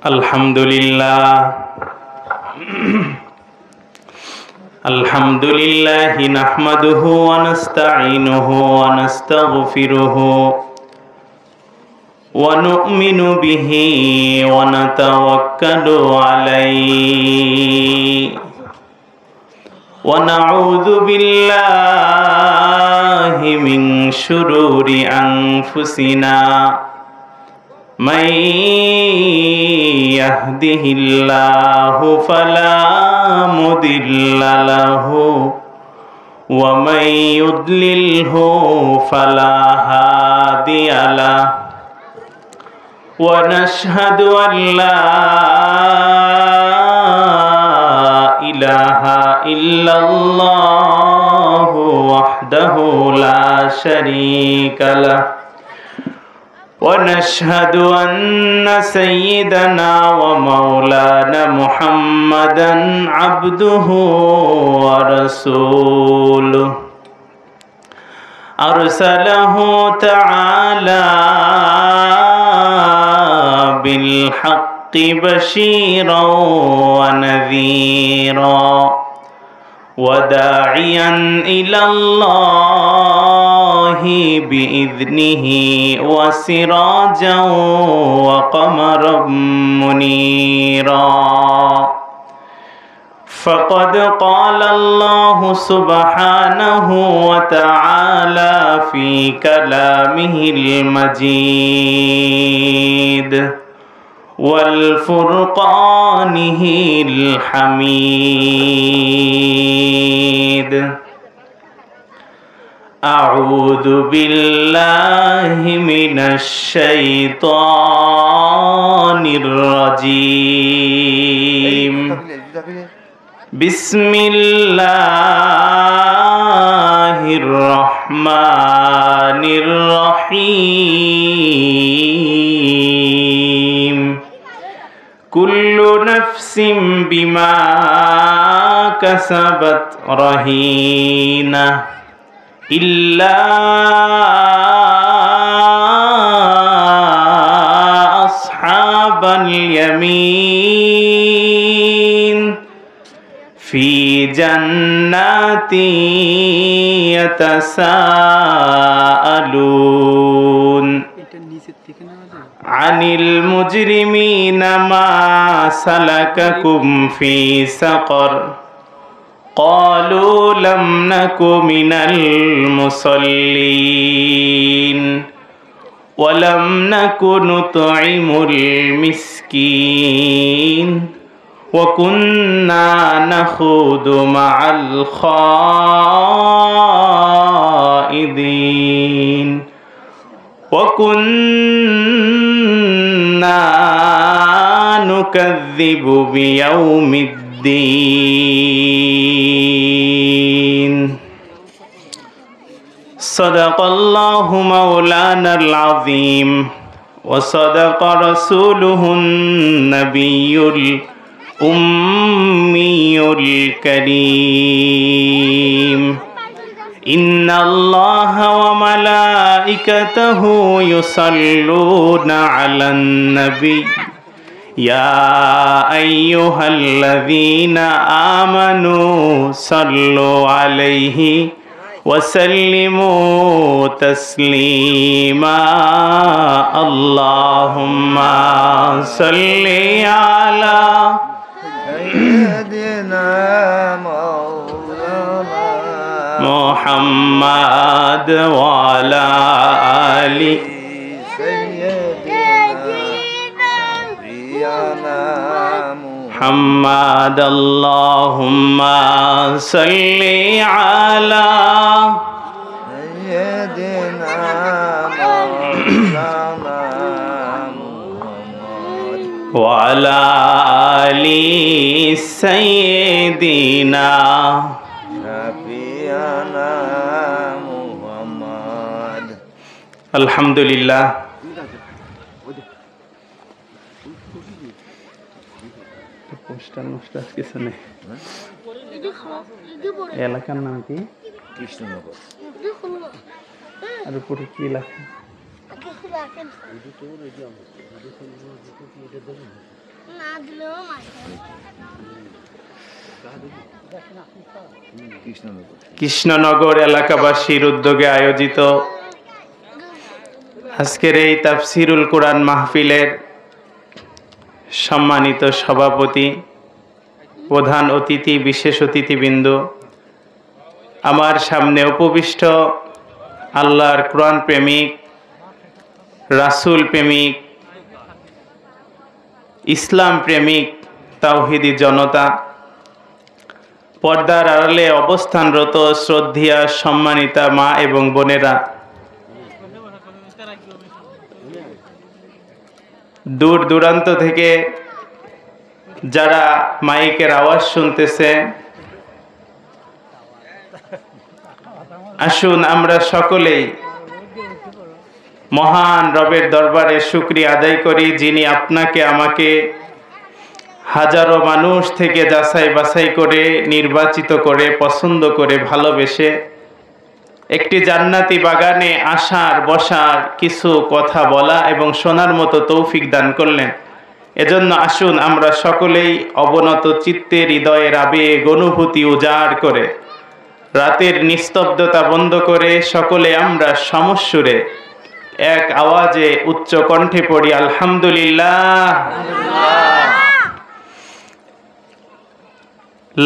আলহামদুলিল্লাহ আলহামদুলিল্লাহি নাহমাদুহু ওয়া নাস্তাঈনুহু ওয়া নাস্তাগফিরুহু ওয়া নু'মিনু বিহি ওয়া নাতাওয়াক্কালু আলাইহি ওয়া নাউযু বিল্লাহি মিন শুরুরি আনফুসিনা من يهده الله فلا مضل له ومن يضلله فلا هادي له ونشهد أن لا إله إلا الله وحده لا شريك له ونشهد أن سيدنا ومولانا محمدا عبده ورسوله أرسله تعالى بالحق بشيرا ونذيرا وداعيا إلى الله بإذنه وسراجا وقمرا منيرا فقد قال الله سبحانه وتعالى في كلامه المجيد والفرقانه الحميد أعوذ بالله من الشيطان الرجيم بسم الله الرحمن الرحيم كل نفس بما كسبت رهينة إلا أصحاب اليمين في جنات يتساءلون عن المجرمين ما سلككم في سقر قالوا لم نك من المصلين ولم نك نطعم المسكين وكنا نخوض مع الخائضين وكنا نكذب بيوم الدين صدق الله مولانا العظيم وصدق رسوله النبي الأمي الكريم إن الله وملائكته يصلون على النبي يا أيها الذين آمنوا صلوا عليه وسلموا تسليما اللهم صل على سيدنا محمد وعلى آل محمد اللهم صل على سيدنا وعلى آل سيدنا محمد الحمد لله কিছু নেই এলাকার নাম কি কৃষ্ণনগর আর উপরে কি লেখা কৃষ্ণনগর এলাকাবাসীর উদ্যোগে আয়োজিত আজকের এই তাফসিরুল কোরআন মাহফিলের সম্মানিত সভাপতি, প্রধান অতিথি, বিশেষ অতিথিবৃন্দ, আমার সামনে উপবিষ্ট আল্লাহর কোরআন প্রেমিক, রাসূল প্রেমিক, ইসলাম প্রেমিক, তাওহীদি জনতা, পর্দার আড়ালে অবস্থানরত শ্রদ্ধেয়া সম্মানিতা মা এবং বোনেরা, দূর দূরান্ত থেকে যারা মাইকের আওয়াজ শুনতেছে, আসুন আমরা সকলেই মহান রবের দরবারে শুকরিয়া আদায় করি, যিনি আপনাকে আমাকে হাজারো মানুষ থেকে যাচাই বাছাই করে, নির্বাচিত করে, পছন্দ করে, ভালোবেসে একটি জান্নাতি বাগানে আসার, বসার, কিছু কথা বলা এবং শোনার মতো তৌফিক দান করলেন। এজন্য আসুন আমরা সকলেই অবনত চিত্তে, হৃদয়ের আবেগ অনুভূতি উজাড় করে, রাতের নিস্তব্ধতা বন্ধ করে সকলে আমরা সমস্বরে এক আওয়াজে উচ্চ কণ্ঠে পড়ি আলহামদুলিল্লাহ।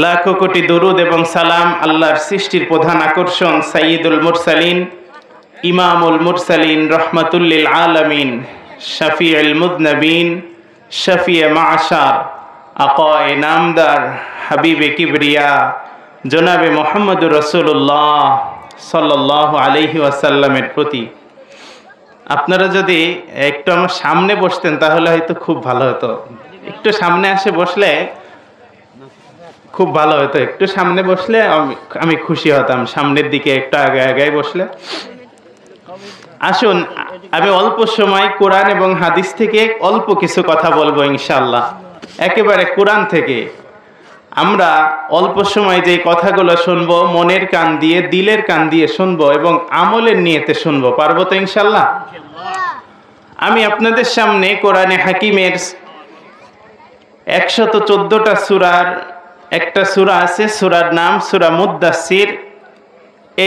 লাখো কোটি দরুদ এবং সালাম আল্লাহর সৃষ্টির প্রধান আকর্ষণ সাইয়্যিদুল মুরসালিন, ইমামুল মুরসালিন, রহমাতুল্লিল আলামিন, শাফিউল মুযনিবিন, শাফিয়ে মাশার, আকায়ে নামদার, হাবিবে কিবরিয়া, জনাবে মুহাম্মদুর রাসূলুল্লাহ সাল্লাল্লাহু আলাইহি ওয়াসাল্লামের প্রতি। আপনারা যদি একটু আমার সামনে বসতেন তাহলে হয়তো খুব ভালো হতো। একটু সামনে আসে বসলে খুব ভালো হতো। একটু সামনে বসলে আমি খুশি হতাম, সামনের দিকে একটু আগে আগে বসলে। আসুন আমি অল্প সময় কোরআন এবং হাদিস থেকে অল্প কিছু কথা বলবো ইনশাআল্লাহ। একেবারে কোরআন থেকে আমরা অল্প সময় যে কথাগুলো শুনবো, মনের কান দিয়ে, দিলের কান দিয়ে শুনবো এবং আমলের নিয়তে শুনবো। পারবো তো ইনশাআল্লাহ? আমি আপনাদের সামনে কোরআনে হাকিমের 114টা সূরার একটা সূরা আছে, সূরার নাম সূরা মুদ্দাসসির।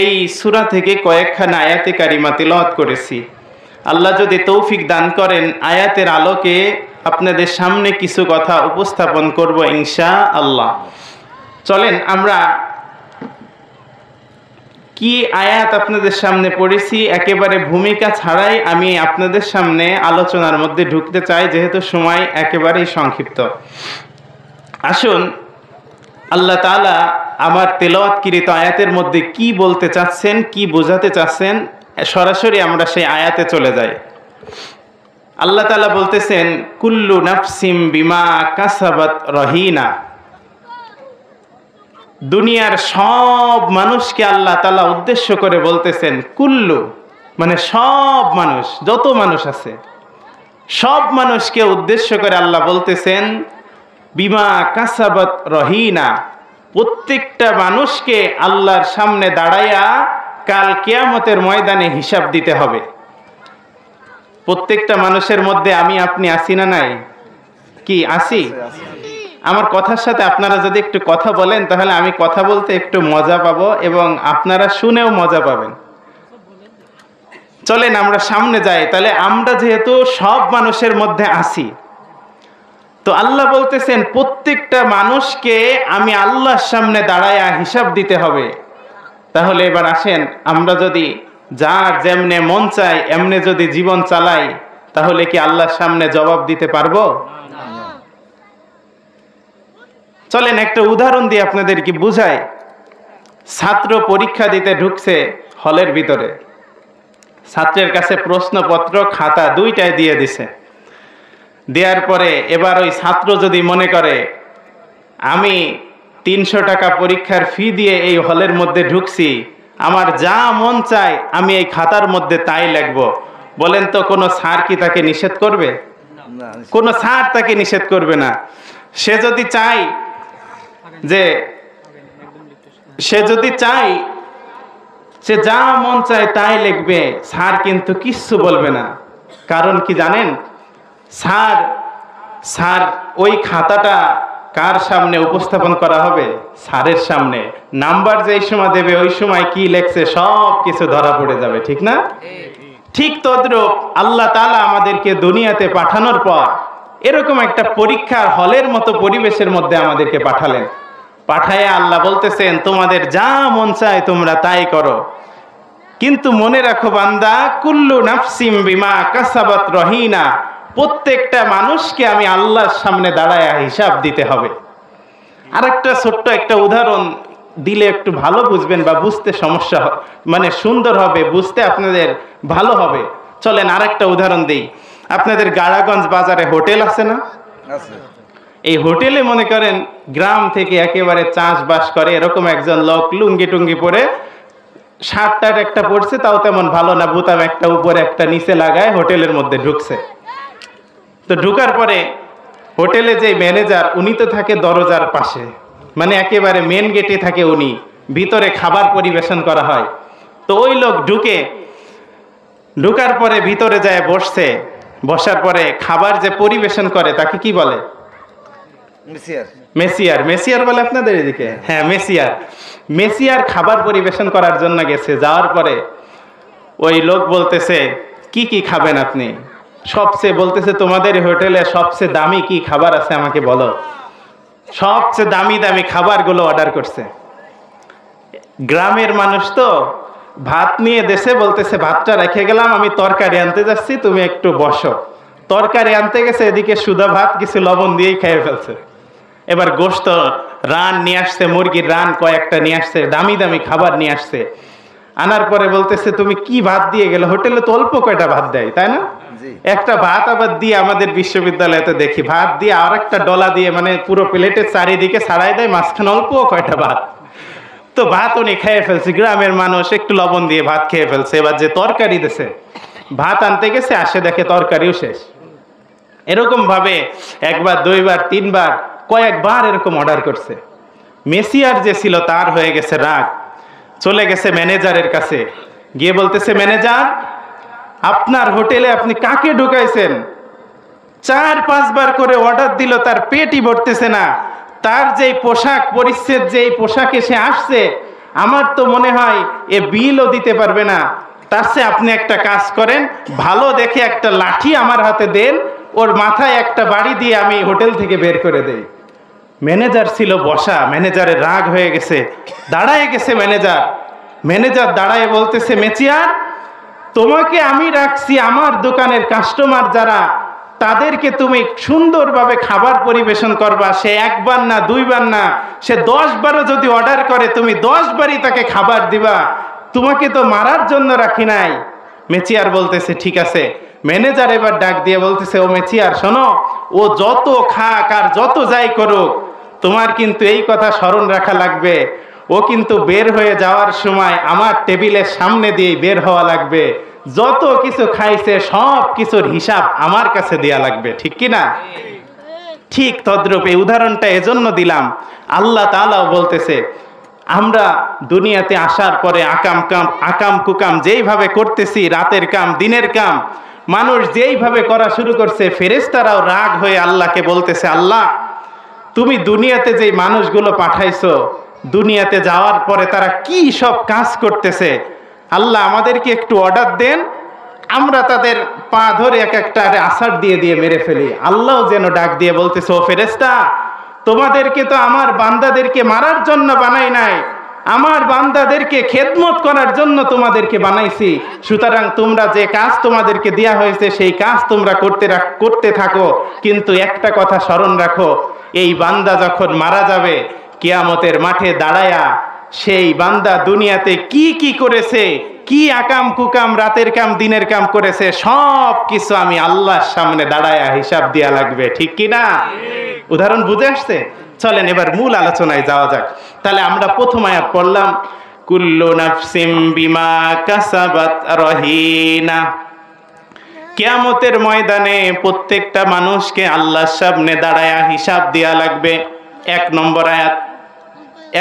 এই সূরা থেকে কয়েকখানা আয়াতে কারিমা তিলাওয়াত করেছি। আল্লাহ যদি তৌফিক দান করেন আয়াতের আলোকে আপনাদের সামনে কিছু কথা উপস্থাপন করব ইনশাআল্লাহ। চলেন আমরা কি আয়াত আপনাদের সামনে পড়েছি একেবারে ভূমিকা ছাড়াই আমি আপনাদের সামনে আলোচনার মধ্যে ঢুকতে চাই, যেহেতু সময় একেবারেই সংক্ষিপ্ত। আসুন আল্লাহ তাআলা আমার তেলাওয়াতকৃত আয়াতের মধ্যে কি বলতে চাচ্ছেন, কি বোঝাতে চাচ্ছেন, সরাসরি আমরা সেই আয়াতে চলে যাই। আল্লাহ তাআলা বলতেছেন কুল্লু নাফসিম বিমা কাসাবাত রহিনা। দুনিয়ার সব মানুষকে আল্লাহ তাআলা উদ্দেশ্য করে বলতেছেন, কুল্লু মানে সব মানুষ, যত মানুষ আছে সব মানুষকে উদ্দেশ্য করে আল্লাহ বলতেছেন বিমা কাসাবাত রহিনা। প্রত্যেকটা মানুষকে আল্লাহর সামনে দাঁড়াইয়া কাল কিয়ামতের ময়দানে হিসাব দিতে হবে। প্রত্যেকটা মানুষের মধ্যে আমি আপনি আছি না নাই? কি আছি? আমার কথার সাথে আপনারা যদি একটু কথা বলেন তাহলে আমি কথা বলতে একটু মজা পাবো এবং আপনারা শুনেও মজা পাবেন। চলেন আমরা সামনে যাই। তাহলে আমরা যেহেতু সব মানুষের মধ্যে আছি, তো আল্লাহ বলতেছেন প্রত্যেকটা মানুষকে আমি আল্লাহর সামনে দাঁড়ায়া হিসাব দিতে হবে। তাহলে এবার আসেন আমরা যদি যার যেমনে মন চাই এমনে যদি জীবন চালাই তাহলে কি আল্লাহর সামনে জবাব দিতে পারবো? চলেন একটা উদাহরণ দিয়ে আপনাদের কি বুঝাই। ছাত্র পরীক্ষা দিতে ঢুকছে হলের ভিতরে, ছাত্রের কাছে প্রশ্নপত্র খাতা দুইটাই দিয়ে দিছে। দেওয়ার পরে এবার ওই ছাত্র যদি মনে করে আমি 300 টাকা পরীক্ষার ফি দিয়ে এই হলের মধ্যে ঢুকছি, আমার যা মন চায় আমি এই খাতার মধ্যে তাই লিখবো, বলেন তো কোনো স্যার কি তাকে নিষেধ করবে? কোনো স্যার তাকে নিষেধ করবে না। সে যদি চায় সে যা মন চায় তাই লিখবে, স্যার কিন্তু কিচ্ছু বলবে না। কারণ কি জানেন? স্যার স্যার ওই খাতাটা কার সামনে উপস্থাপন করা হবে? স্যারের সামনে। নাম্বার যেই সময় দেবে ওই সময় কি লেখছে সব কিছু ধরা পড়ে যাবে, ঠিক না? ঠিক তদ্রূপ আল্লাহ তাআলা আমাদেরকে দুনিয়াতে পাঠানোর পর এরকম একটা পরীক্ষার হলের মতো পরিবেশের মধ্যে আমাদেরকে পাঠালেন। পাঠায় আল্লাহ বলতেছেন, তোমাদের যা মন চায় তোমরা তাই করো, কিন্তু মনে রাখো বান্দা, কুল্লু নাফসিম বিমা কাসাবাত রহিনা, প্রত্যেকটা মানুষকে আমি আল্লাহর সামনে দাঁড়ায় হিসাব দিতে হবে। আরেকটা ছোট্ট একটা উদাহরণ দিলে একটু ভালো বুঝবেন, বা বুঝতে সমস্যা মানে সুন্দর হবে, বুঝতে আপনাদের ভালো হবে। চলেন আরেকটা উদাহরণ দিই। আপনাদের গাড়াগঞ্জ বাজারে হোটেল আছে না? এই হোটেলে মনে করেন গ্রাম থেকে একেবারে চাষবাস করে এরকম একজন লোক লুঙ্গি টুঙ্গি পরে, শার্ট টার্ট একটা পরছে, তাও তেমন ভালো না, বোতাম একটা উপরে একটা নিচে লাগায় হোটেলের মধ্যে ঢুকছে। তো ঢুকার পরে হোটেলে যে ম্যানেজার, উনি তো থাকে দরজার পাশে, মানে একেবারে মেন গেটে থাকে উনি, ভিতরে খাবার পরিবেশন করা হয়। তো ওই লোক ঢুকার পরে ভিতরে যায় বসছে। বসার পরে খাবার যে পরিবেশন করে তাকে কি বলে? মেসিয়ার। মেসিয়ার বলে আপনাদের এদিকে? হ্যাঁ, মেসিয়ার খাবার পরিবেশন করার জন্য গেছে। যাওয়ার পরে ওই লোক বলতেছে, কি কি খাবেন আপনি? সবচেয়ে বলতেছে, তোমাদের হোটেলে সবচেয়ে দামি কি খাবার আছে আমাকে বলো। সবচেয়ে দামি দামি খাবারগুলো অর্ডার করছে। গ্রামের মানুষ তো ভাত নিয়ে দেশে বলতেছে, ভাতটা রেখে গেলাম, আমি তরকারি আনতে যাচ্ছি, তুমি একটু বসো। তরকারি আনতে গেছে, এদিকে সুধা ভাত কিছু লবণ দিয়েই খেয়ে ফেলছে। এবার গোশত রান নিয়ে আসছে, মুরগির রান কয়েকটা নিয়ে আসছে, দামি দামি খাবার নিয়ে আসছে। আনার পরে বলতেছে, তুমি কি ভাত দিয়ে গেলে? হোটেলে তো অল্প কয়টা ভাত দেয়, তাই না? একটা ভাত আবার দিয়ে আমাদের বিশ্ববিদ্যালয়তে দেখি ভাত দিয়ে আর একটা ডলা দিয়ে, মানে পুরো প্লেটের চারিদিকে ছাড়াই দেয়, মাঝখানে অল্প কয়টা ভাত। তো ভাত উনি খেয়ে ফেলছে। গ্রামের মানুষ একটু লবণ দিয়ে ভাত খেয়ে ফেলছে। এবার যে তরকারি দিছে, ভাত আনতে গেছে, আসে দেখে তরকারিও শেষ। এরকম ভাবে একবার, দুইবার, তিনবার, কয়েকবার এরকম অর্ডার করছে। মেসিয়ার যে ছিল তার হয়ে গেছে রাগ, চলে গেছে ম্যানেজারের কাছে, গিয়ে বলতেছে, ম্যানেজার, আপনার হোটেলে আপনি কাকে ঢুকাইছেন? 4-5 বার করে অর্ডার দিল, তার পেটই ভরতেছে না। তার যেই পোশাক পরিচ্ছেদ, যেই পোশাকে সে আসছে, আমার তো মনে হয় এ বিলও দিতে পারবে না। তার চেয়ে আপনি একটা কাজ করেন, ভালো দেখে একটা লাঠি আমার হাতে দেন, ওর মাথায় একটা বাড়ি দিয়ে আমি হোটেল থেকে বের করে দেই। ম্যানেজার ছিল বসা, ম্যানেজারের রাগ হয়ে গেছে, দাঁড়ায় গেছে ম্যানেজার দাঁড়ায় বলতেছে, মেচিয়ার, তোমাকে আমি রাখছি, আমার দোকানের কাস্টমার যারা, তাদেরকে তুমি সুন্দরভাবে খাবার পরিবেশন করবা। সে একবার না, দুইবার না, সে 10 বারও যদি অর্ডার করে, তুমি 10 বারই তাকে খাবার দিবা। তোমাকে তো মারার জন্য রাখি নাই। মেচিয়ার বলতেছে, ঠিক আছে। ম্যানেজার এবার ডাক দিয়ে বলতেছে, ও মেচিয়ার, শোনো, ও যত খাক আর যত যাই করুক, তোমার কিন্তু এই কথা স্মরণ রাখা লাগবে, ও কিন্তু বের হয়ে যাওয়ার সময় আমার টেবিলের সামনে দিয়ে বের হওয়া লাগবে। যত কিছু খাইছে সব কিছুর হিসাব আমার কাছে দেয়া লাগবে, ঠিক কি না? ঠিক তদ্রূপ এই উদাহরণটা এজন্য দিলাম, আল্লাহ তাআলাও বলতেছে, আমরা দুনিয়াতে আসার পরে আকাম কুকাম যেইভাবে করতেছি, রাতের কাম দিনের কাম, মানুষ যেইভাবে করা শুরু করছে, ফেরেশতারাও রাগ হয়ে আল্লাহকে বলতেছে, আল্লাহ, তুমি দুনিয়াতে যেই মানুষগুলো পাঠাইছো, দুনিয়াতে যাওয়ার পরে তারা কি সব কাজ করতেছে, আল্লাহ আমাদেরকে একটু অর্ডার দেন, আমরা তাদের পা ধরে এক একটা আছাড় দিয়ে দিয়ে মেরে ফেলি। আল্লাহ যেন ডাক দিয়ে বলতেছে, ও ফেরেশতা, তোমাদেরকে তো আমার বান্দাদেরকে মারার জন্য বানাই নাই, আমার বান্দাদেরকে খেদমত করার জন্য তোমাদেরকে বানাইছি। সুতরাং তোমরা যে কাজ তোমাদেরকে দেয়া হয়েছে সেই কাজ তোমরা করতে থাকো, কিন্তু একটা কথা স্মরণ রাখো, এই বান্দা যখন মারা যাবে, কিয়ামতের মাঠে দাঁড়ায়া সেই বান্দা দুনিয়াতে কি কি করেছে, কি আকাম কুকাম, রাতের কাম দিনের কাম করেছে, সব কিছু আমি আল্লাহর সামনে দাঁড়ায়া হিসাব দেয়া লাগবে, ঠিক কি না? উদাহরণ বুঝে আসছে? চলেন এবার মূল আলোচনায় যাওয়া যাক। তাহলে আমরা প্রথম আয়াত পড়লাম, কুল্লু নাফসিম বিমা কাসাবাত রহিনা। কিয়ামতের ময়দানে প্রত্যেকটা মানুষকে আল্লাহর সামনে দাঁড়ায়া হিসাব দেয়া লাগবে। 1 নম্বর আয়াত,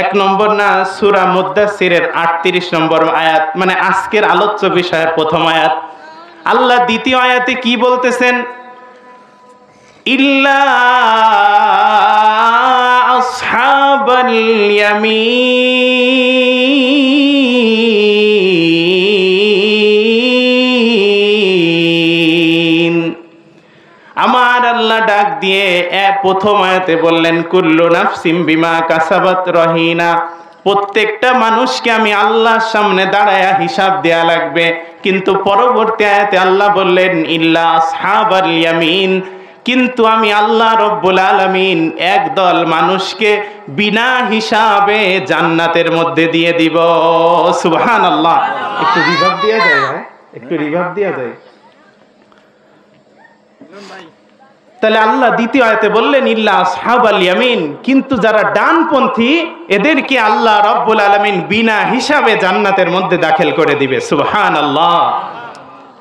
1 নম্বর না, সূরা মুদ্দাসসিরের 38 নম্বর আয়াত, মানে আজকের আলোচ্য বিষয়ের প্রথম আয়াত। আল্লাহ দ্বিতীয় আয়াতে কি বলতেছেন? ইল্লা আসহাবাল ইয়ামিন। আমার আল্লাহ ডাক দিয়ে প্রথম আয়াতে বললেন কুল্লু নাফসিম বিমা কাসাবাত রহিনা, প্রত্যেকটা মানুষকে আমি আল্লাহর সামনে দাঁড়ায়া হিসাব দেয়া লাগবে। কিন্তু পরবর্তী আয়াতে আল্লাহ বললেন ইল্লা আসহাবাল ইয়ামিন, কিন্তু আমি আল্লাহ রব্বুল আলামিন একদল মানুষকে বিনা হিসাবে জান্নাতের মধ্যে দিয়ে দিব। সুবহানাল্লাহ। একটু রিভাব দেয়া যায়, হ্যাঁ একটু রিভাব দেয়া যায়। তাহলে আল্লাহ দ্বিতীয় আয়াতে বললেন ইল্লা আসহাবাল ইয়ামিন, কিন্তু যারা ডানপন্থী এদেরকে আল্লাহ রব্বুল আলামিন বিনা হিসাবে জান্নাতের মধ্যে দাখিল করে দিবে। সুবহানাল্লাহ।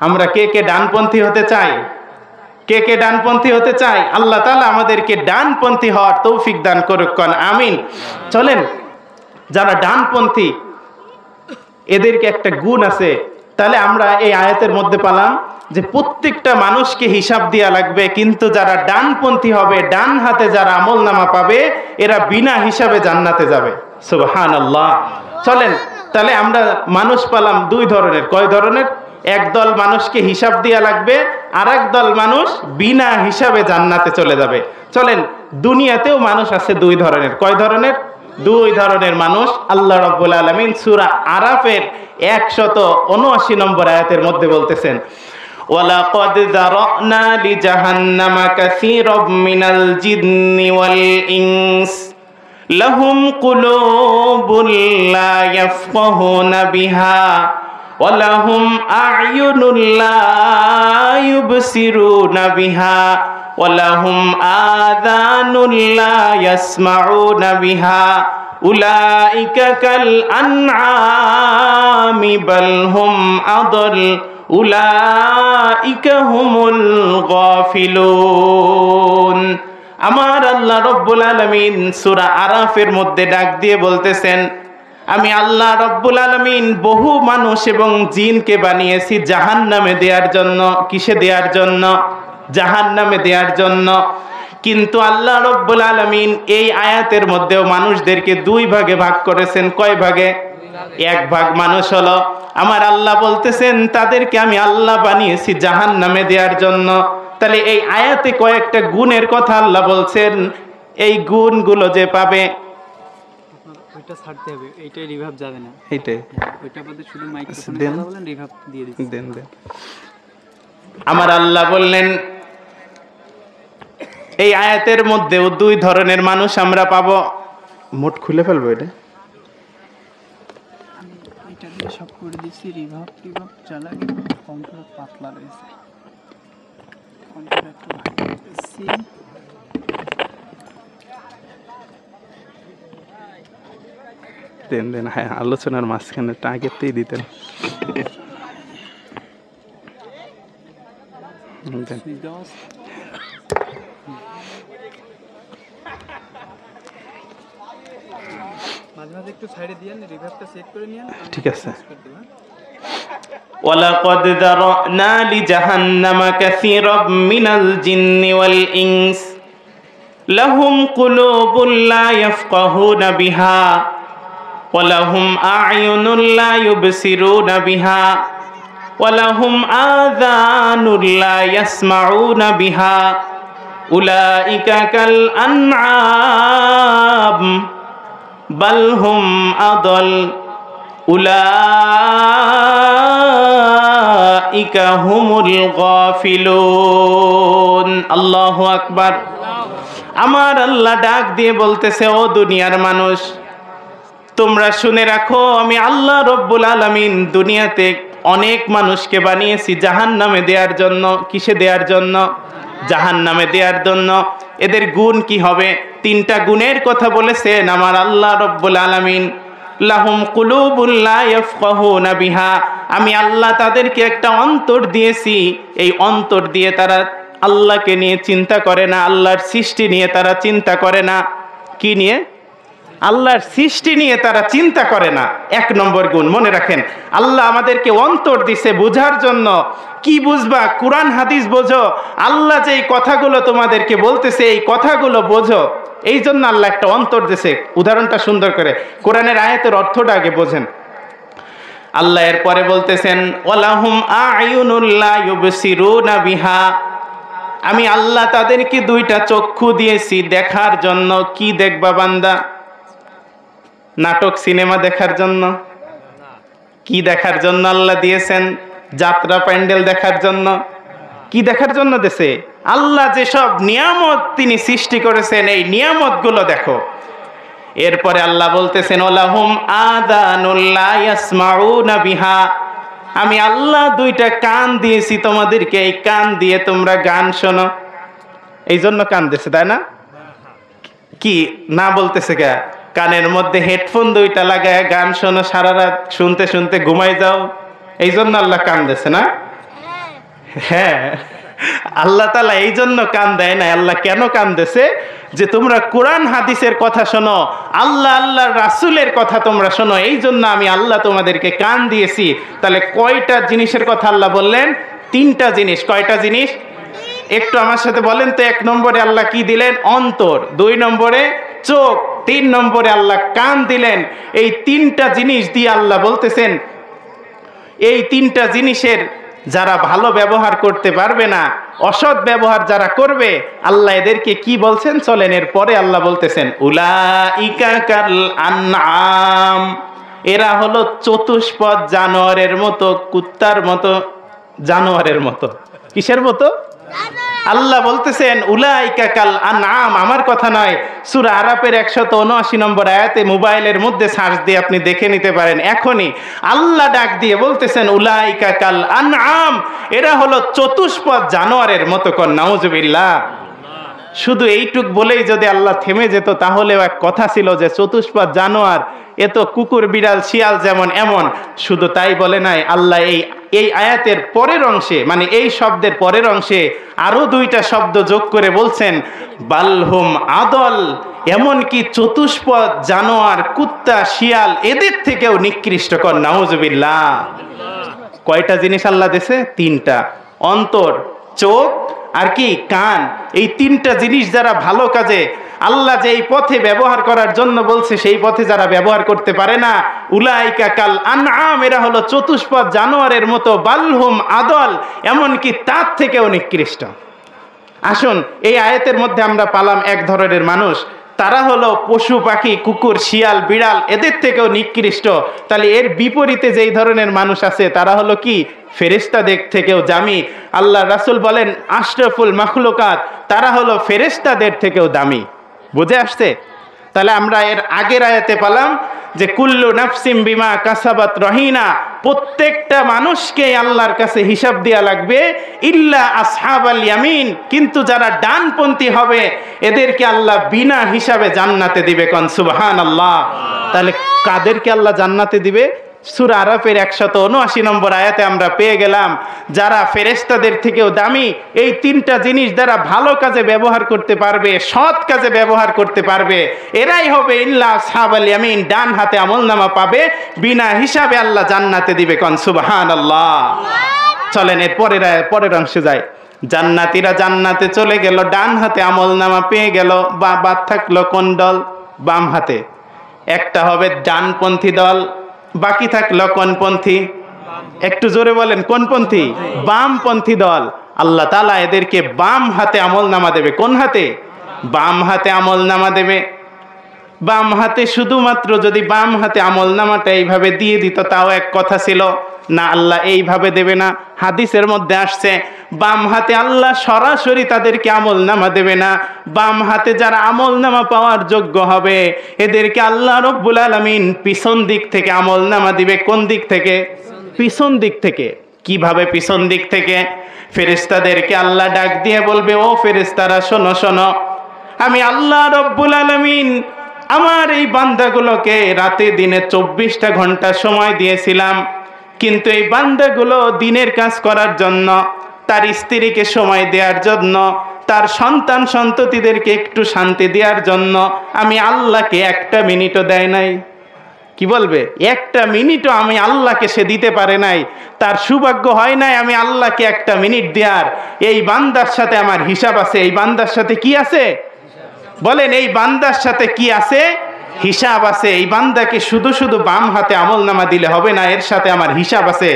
আমরা কে কে ডানপন্থী হতে চাই? কে কে ডানপন্থী হতে চাই? আল্লাহ তাআলা আমাদেরকে ডানপন্থী হওয়ার তৌফিক দান করুক। আমিন। চলেন, যারা ডানপন্থী এদেরকে একটা গুণ আছে। তাহলে আমরা এই আয়াতের মধ্যে পেলাম যে প্রত্যেকটা মানুষকে হিসাব দেয়া লাগবে, কিন্তু যারা ডানপন্থী হবে, ডান হাতে যারা আমলনামা পাবে, এরা বিনা হিসাবে জান্নাতে যাবে। সুবহানাল্লাহ। চলেন, তাহলে আমরা মানুষ পেলাম দুই ধরনের। কয় ধরনের? একদল মানুষকে হিসাব দেয়া লাগবে, আর একদল মানুষ বিনা হিসাবে জান্নাতে চলে যাবে। চলেন, দুনিয়াতেও মানুষ আছে দুই ধরনের। কয় ধরনের? দুই ধরনের মানুষ। আল্লাহ রাব্বুল আলামিন সূরা আরাফের 179 নম্বর আয়াতের মধ্যে বলতেছেন ওয়ালাকাদ যারানা লিজাহান্নামা কাসীরাম মিনাল জিন্নি ওয়াল ইনস লাহুম কুলুবুন লা ইয়াফকাহুনা বিহা ওয়া লাহুম আ'য়ুনুন লা ইউবসিরুনা বিহা ওয়া লাহুম আযানুন লা ইয়াসমাউনা বিহা উলাইকা কাল আনআমি বাল হুম আদল উলাইকা হুমুল গাফিলুন। আমার আল্লাহ রব্বুল আলামিন সূরা আরাফের মধ্যে ডাক দিয়ে বলতেছেন আমি আল্লাহ রব্বুল আলামিন বহু মানুষ এবং জিনকে বানিয়েছি জাহান্নামে দেওয়ার জন্য। কিসে দেওয়ার জন্য? জাহান্নামে দেওয়ার জন্য। কিন্তু আল্লাহ রব্বুল আলামিন এই আয়াতের মধ্যেও মানুষদেরকে দুই ভাগে ভাগ করেছেন। কয় ভাগে? এক ভাগ মানুষ হলো আমার আল্লাহ বলতেছেন তাদেরকে আমি আল্লাহ বানিয়েছি জাহান্নামে দেওয়ার জন্য। তাহলে এই আয়াতে কয়েকটা গুণের কথা আল্লাহ বলছেন, এই গুণগুলো যে পাবে ওইটা ছাড়তে হবে, এইটাই রিভাব যাবে না। এইটাই ওইটা বলতে শুধু মাইক্রোফোনে কথা বলেন, রিভাব দিয়ে দিন। দেন দেন। আমার আল্লাহ বললেন এই আয়াতের মধ্যেও দুই ধরনের মানুষ আমরা পাবো। মুঠ খুলে ফেলবো এটা। এটা দিয়ে সব করে দিচ্ছি, রিভাব চালা, কম্পিউটার পাতলা রয়েছে, কম্পিউটার একটু ভালো দিচ্ছি। দেন দেন, হ্যাঁ আলোচনার মাঝখানে আগেতেই দিতেন। মাঝে মাঝে একটু সাইডে দিয়েন, রিভাবটা সেট করে নিয়েন। ঠিক আছে। ওয়ালাকাদ যারানা লিজাহান্নামা কাসীরাম মিনাল জিন্নি ওয়াল ইনস লাহুম কুলুবুন লা ইয়াফকাহুনা বিহা ওয়া লাহুম আ'য়ুনুন লা ইউবসিরুনা বিহা ওয়া লাহুম আযানুন লা ইয়াসমাউনা বিহা উলাইকা কাল আনআম বাল হুম আদল উলাইকা হুমুল গাফিলুন। আল্লাহু আকবার। আমার আল্লাহ ডাক দিয়ে বলতেছে ও দুনিয়ার মানুষ, তোমরা শুনে রাখো আমি আল্লাহ রব্বুল আলামিন দুনিয়াতে অনেক মানুষকে বানিয়েছি জাহান্নামে দেওয়ার জন্য। কিসে দেওয়ার জন্য? জাহান্নামে দেওয়ার জন্য। এদের গুণ কি হবে? তিনটা গুণের কথা বলেছেন আমার আল্লাহ রব্বুল আলামিন। লাহুম কুলুবুন লা ইয়াফকাহুনা বিহা, আমি আল্লাহ তাদেরকে একটা অন্তর দিয়েছি, এই অন্তর দিয়ে তারা আল্লাহকে নিয়ে চিন্তা করে না, আল্লাহর সৃষ্টি নিয়ে তারা চিন্তা করে না। কি নিয়ে? আল্লাহর সৃষ্টি নিয়ে তারা চিন্তা করে না। 1 নম্বর গুণ মনে রাখেন, আল্লাহ আমাদেরকে অন্তর দিছে বোঝার জন্য। কি বুঝবা? কোরআন হাদিস বোঝো। আল্লাহ যে এই কথাগুলো তোমাদেরকে বলতেছে এই কথাগুলো বোঝো, এই জন্য আল্লাহ একটা অন্তর দিছে। উদাহরণটা সুন্দর করে কোরআনের আয়াতের অর্থটা আগে বোঝেন। আল্লাহ এর পরে বলতেছেন ওয়ালাহুম আ'য়ুনুল লা ইউবসিরুনা বিহা, আমি আল্লাহ তাদেরকে 2টা চক্ষু দিয়েছি দেখার জন্য। কি দেখবা বান্দা? নাটক সিনেমা দেখার জন্য? কি দেখার জন্য আল্লাহ দিয়েছেন? যাত্রা প্যান্ডেল দেখার জন্য? কি দেখার জন্য দিয়েছে? আল্লাহ যেসব নিয়ামত তিনি সৃষ্টি করেছেন এই নিয়ামতগুলো দেখো। এরপরে আল্লাহ বলতেছেন ওয়ালাহুম আযানুল লা ইয়াসমাউনা বিহা, আমি আল্লাহ 2টা কান দিয়েছি তোমাদেরকে, এই কান দিয়ে তোমরা গান শোনো। এই জন্য কান দিয়েছে, তাই না? কি না বলতেছে কে? কানের মধ্যে হেডফোন 2টা লাগায় গান শোনো, সারা রাত শুনতে শুনতে ঘুমাই যাও, এই জন্য আল্লাহ কান দিয়েছে না? হ্যাঁ, আল্লাহ তাআলা এই জন্য কান দেয় না। আল্লাহ কেন কান দিয়েছে? যে তোমরা কোরআন হাদিসের কথা শোনো, আল্লাহর রাসূলের কথা তোমরা শোনো, এই জন্য আমি আল্লাহ তোমাদেরকে কান দিয়েছি। তাহলে কয়টা জিনিসের কথা আল্লাহ বললেন? 3টা জিনিস। কয়টা জিনিস? একটু আমার সাথে বলেন তো। 1 নম্বরে আল্লাহ কি দিলেন? অন্তর। 2 নম্বরে চোখ। 3 নম্বরে আল্লাহ কান দিলেন। এই 3টা জিনিস দিয়ে আল্লাহ বলতেছেন এই 3টা জিনিসের যারা ভালো ব্যবহার করতে পারবে না, অসৎ ব্যবহার যারা করবে, আল্লাহ এদেরকে কি বলছেন চলেন। এর পরে আল্লাহ বলতেছেন উলাইকা কাল আনআম, এরা হলো চতুষ্পদ জানোয়ারের মতো, কুত্তার মতো, জানোয়ারের মতো। কিসের মতো? আল্লাহ বলতেছেন উলাইকা কাল আনআম, আমার কথা নয়। সূরা আরাফের 179 নম্বর আয়াতে মোবাইলের মধ্যে সার্চ দিয়ে আপনি দেখে নিতে পারেন এখনই। আল্লাহ ডাক দিয়ে বলতেছেন উলাইকা কাল আনআম, এরা হলো চতুষ্পদ জানোয়ারের মতো। কোন নাউজুবিল্লাহ। শুধু এইটুক বলেই যদি আল্লাহ থেমে যেত তাহলেও এক কথা ছিল যে চতুষ্পদ জানোয়ার, এ তো কুকুর বিড়াল শিয়াল যেমন এমন। শুধু তাই বলে নাই, আল্লাহ এই আয়াতের পরের অংশে, মানে এই শব্দের পরের অংশে আরো 2টা শব্দ যোগ করে বলছেন বালহুম আদল, এমনকি চতুষ্পদ জানোয়ার কুত্তা শিয়াল এদের থেকেও নিকৃষ্ট। কর নাউজুবিল্লাহ। কয়টা জিনিস আল্লাহ দিয়েছে? 3টা। অন্তর, চোখ আর কি? কান। এই 3টা জিনিস যারা ভালো কাজে, আল্লাহ যে এই পথে ব্যবহার করার জন্য বলছে সেই পথে যারা ব্যবহার করতে পারে না, উলাইকা কাল আনআম, এরা হলো চতুষ্পদ জানোয়ারের মতো। বালহুম আদল, এমনকি তার থেকেও নিকৃষ্ট। আসুন, এই আয়াতের মধ্যে আমরা পালাম এক ধরনের মানুষ, তারা হলো পশু পাখি, কুকুর শিয়াল বিড়াল, এদের থেকেও নিকৃষ্ট। তাহলে এর বিপরীতে যেই ধরনের মানুষ আছে তারা হলো কি? ফেরেশতাদের থেকেও দামি। আল্লাহ রাসূল বলেন আশরাফুল মাখলুকাত, তারা হলো ফেরেশতাদের থেকেও দামি। বুঝে আসছে? তাহলে আমরা এর আগের আয়াতে পেলাম যে কুল্লু নাফসিম বিমা কাসাবাত রহিনা, প্রত্যেকটা মানুষকে আল্লাহর কাছে হিসাব দেওয়া লাগবে, ইল্লা আসহাবাল ইয়ামিন, কিন্তু যারা ডানপন্থী হবে এদেরকে আল্লাহ বিনা হিসাবে জান্নাতে দিবে। কোন সুবহানাল্লাহ। তাহলে কাদেরকে আল্লাহ জান্নাতে দিবে? সূরা আরাফের 179 নম্বর আয়াতে আমরা পেয়ে গেলাম যারা ফেরেশতাদের থেকেও দামি। এই 3টা জিনিস যারা ভালো কাজে ব্যবহার করতে পারবে, সৎ কাজে ব্যবহার করতে পারবে, এরাই হবে ইল্লা আসহাবাল ইয়ামিন, ডান হাতে আমলনামা পাবে, বিনা হিসাবে আল্লাহ জান্নাতে দিবে। কোন সুবহানাল্লাহ। চলেন এর পরের অংশে যাই। জান্নাতীরা জান্নাতে চলে গেল, ডান হাতে আমলনামা পেয়ে গেল, বা বাদ থাকলো কোন দল? বাম হাতে। একটা হবে ডানপন্থী দল, বাকি থাকলো কোনপন্থী? একটু জোরে বলেন, কোনপন্থী? বামপন্থী দল। আল্লাহ তাআলা এদেরকে বাম হাতে আমলনামা দেবে। কোন হাতে? বাম হাতে আমলনামা দেবে। বাম হাতে শুধুমাত্র যদি বাম হাতে আমলনামাটা এইভাবে দিয়ে দিত তাও এক কথা ছিল না, আল্লাহ এইভাবে দেবে না। হাদিসের মধ্যে আসছে বাম হাতে আল্লাহ সরাসরি তাদেরকে আমলনামা দেবে না। বাম হাতে যারা আমলনামা পাওয়ার যোগ্য হবে এদেরকে আল্লাহ রব্বুল আলামিন পিছন দিক থেকে আমলনামা দিবে। কোন দিক থেকে? পিছন দিক থেকে। কিভাবে পিছন দিক থেকে? ফেরেশতাদেরকে আল্লাহ ডাক দিয়ে বলবে, ও ফেরেশতারা শোনো শোনো, আমি আল্লাহ রব্বুল আলামিন আমার এই বান্দাগুলোকে রাতে দিনে 24টা ঘন্টা সময় দিয়েছিলাম, কিন্তু এই বান্দাগুলো দিনের কাজ করার জন্য, তার স্ত্রীকে সময় দেওয়ার জন্য, তার সন্তান সন্ততিদেরকে একটু শান্তি দেওয়ার জন্য আমি আল্লাহকে একটা মিনিটও দেয় নাই। কি বলবে? একটা মিনিটও আমি আল্লাহকে সে দিতে পারে নাই, তার সৌভাগ্য হয় নাই আমি আল্লাহকে একটা মিনিট দেওয়ার। এই বান্দার সাথে আমার হিসাব আছে। এই বান্দার সাথে কি আছে বলেন? এই বান্দার সাথে কি আছে? হিসাব আছে। এই বান্দাকে শুধু শুধু বাম হাতে আমলনামা দিলে হবে না, এর সাথে আমার হিসাব আছে।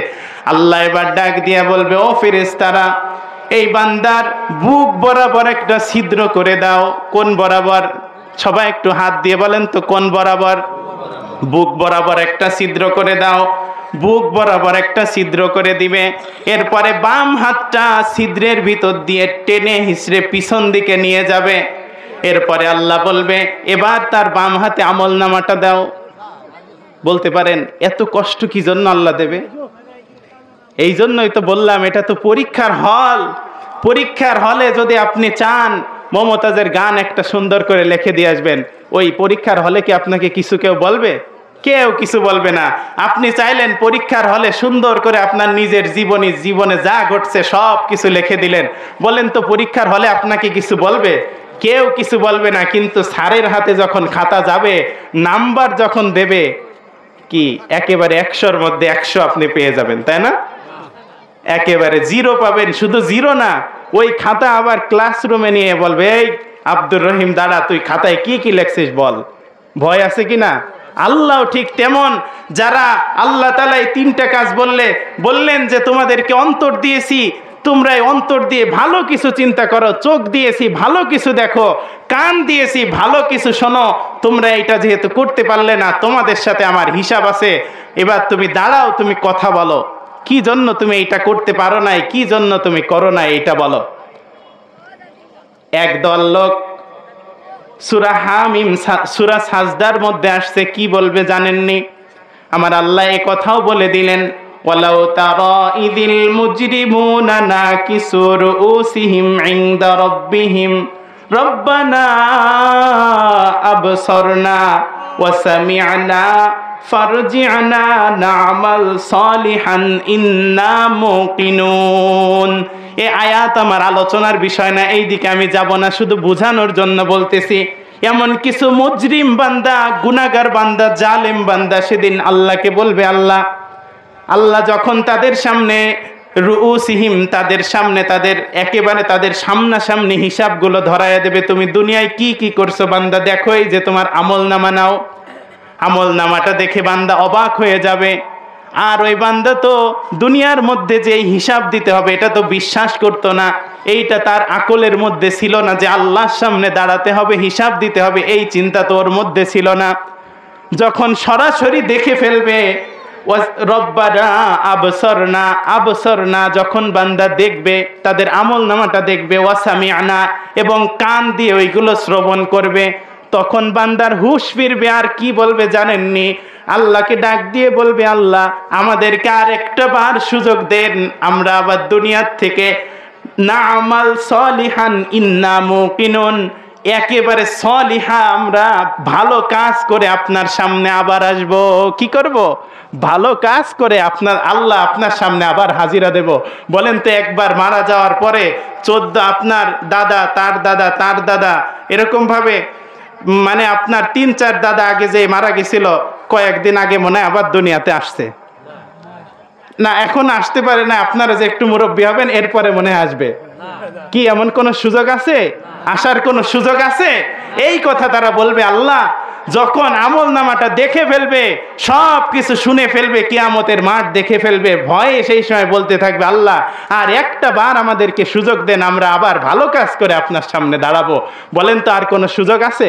আল্লাহ এবার ডাক দিয়া বলবে, ও ফেরেশতারা, এই বান্দার বুক বরাবর একটা ছিদ্র করে দাও। কোন বরাবর? সবাই একটু হাত দিয়ে বলেন তো, কোন বরাবর? বুক বরাবর একটা ছিদ্র করে দাও। বুক বরাবর একটা ছিদ্র করে দিবে। এরপরে বাম হাতটা ছিদ্রের ভিতর দিয়ে টেনে হিসড়ে পিছন দিকে নিয়ে যাবে। এরপরে আল্লাহ বলবে, এবার তার বাম হাতে আমলনামাটা দাও। বলতে পারেন এত কষ্ট কি জন্য আল্লাহ দেবে? এই জন্যই তো বললাম, এটা তো পরীক্ষার হল। পরীক্ষার হলে যদি আপনি চান মমতাজের গান একটা সুন্দর করে লিখে দিয়ে আসবেন, ওই পরীক্ষার হলে কি আপনাকে কিছু কেউ বলবে? কেউ কিছু বলবে না। আপনি চাইলেন পরীক্ষার হলে সুন্দর করে আপনার নিজের জীবনে যা ঘটছে সব কিছু লিখে দিলেন, বলেন তো পরীক্ষার হলে আপনাকে কিছু বলবে? কেউ কিছু বলবে না। কিন্তু স্যারের হাতে যখন খাতা যাবে, নাম্বার যখন দেবে, কি একেবারে 100-র মধ্যে 100 আপনি পেয়ে যাবেন, তাই না? একেবারে 0 পাবেন। শুধু 0 না, ওই খাতা আবার ক্লাসরুমে নিয়ে বলবে, এই আব্দুর রহিম দাঁড়া, তুই খাতায় কি কি লেখছিস বল। ভয় আছে কি না? আল্লাহ ঠিক তেমন, যারা আল্লাহ তাআলা এই 3টা কাজ বললেন যে তোমাদেরকে অন্তর দিয়েছি, তোমরা এই অন্তর দিয়ে ভালো কিছু চিন্তা করো, চোখ দিয়েছি ভালো কিছু দেখো, কান দিয়েছি ভালো কিছু শোনো। তোমরা এটা যেহেতু করতে পারলে না, তোমাদের সাথে আমার হিসাব আছে। এবার তুমি দাঁড়াও, তুমি কথা বলো, কি জন্য তুমি এটা করতে পারো নাই, কি জন্য তুমি করো না, এটা বলো। একদল লোক সূরা হামিম, সূরা সাজদার মধ্যে আসছে, কি বলবে জানেননি? আমার আল্লাহ এই কথাও বলে দিলেন, ওয়ালাউ তারা ইদিল মুজরিমুনা নাকিসু রুউসিহিম ইনদা রাব্বিহিম রব্বানা আবসারনা ওয়া সামি'না ফারজি'না না'মাল সালিহান ইন্না মুকিনুন। এই আয়াত আমার আলোচনার বিষয় না, এই দিকে আমি যাব না, শুধু বোঝানোর জন্য বলতেছি। এমন কিছু মুজরিম বান্দা, গুনাহগার বান্দা, জালেম বান্দা সেদিন আল্লাহকে বলবে, আল্লাহ যখন তাদের সামনে রুউসিহিম, তাদের সামনে, তাদের একেবারে তাদের সামনাসামনি হিসাবগুলো ধরায়া দেবে, তুমি দুনিয়ায় কি কি করছো বান্দা দেখো, এই যে তোমার আমলনামা নাও। আমলনামাটা দেখে বান্দা অবাক হয়ে যাবে। আর ওই বান্দা তো দুনিয়ার মধ্যে যে হিসাব দিতে হবে এটা তো বিশ্বাস করতো না, এইটা তার আকলের মধ্যে ছিল না যে আল্লাহর সামনে দাঁড়াতে হবে, হিসাব দিতে হবে, এই চিন্তা তো ওর মধ্যে ছিল না। যখন সরাসরি দেখে ফেলবে, রব্বানা আবসারনা, যখন বান্দা দেখবে, তাদের আমলনামাটা দেখবে, ওয়াসামি'না, এবং কান দিয়ে ওইগুলো শ্রবণ করবে, তখন বান্দার হুঁশ ফিরবে। আর কি বলবে জানেননি? আল্লাহকে ডাক দিয়ে বলবে, আল্লাহ আমাদেরকে আর একটা বার সুযোগ দেন, আমরা আবার দুনিয়ার থেকে না'মাল সালিহান ইন্না মুকিনুন, একেবারে সলিহা, আমরা ভালো কাজ করে আপনার সামনে আবার আসব। কি করব? ভালো কাজ করে আল্লাহ আপনার সামনে আবার হাজিরা দেব। বলেন তো, একবার মারা যাওয়ার পরে 14 আপনার দাদা, তার দাদা, তার দাদা, এরকম ভাবে, মানে আপনার 3-4 দাদা আগে যে মারা গেছিল, কয়েকদিন আগে মনে হয় আবার দুনিয়াতে আসছে না? এখন আসতে পারে না। আপনারা যে একটু মুরব্বী হবেন এরপরে মনে আসবে। কি এমন কোন সুযোগ আছে? আসার কোন সুযোগ আছে? এই কথা তারা বলবে। আল্লাহ যখন আমলনামাটা দেখে ফেলবে, সব কিছু শুনে ফেলবে, কিয়ামতের মাঠ দেখে ফেলবে, ভয়ে সেই সময় বলতে থাকবে, আল্লাহ আর একটা বার আমাদেরকে সুযোগ দেন, আমরা আবার ভালো কাজ করে আপনার সামনে দাঁড়াবো। বলেন তো আর কোনো সুযোগ আছে?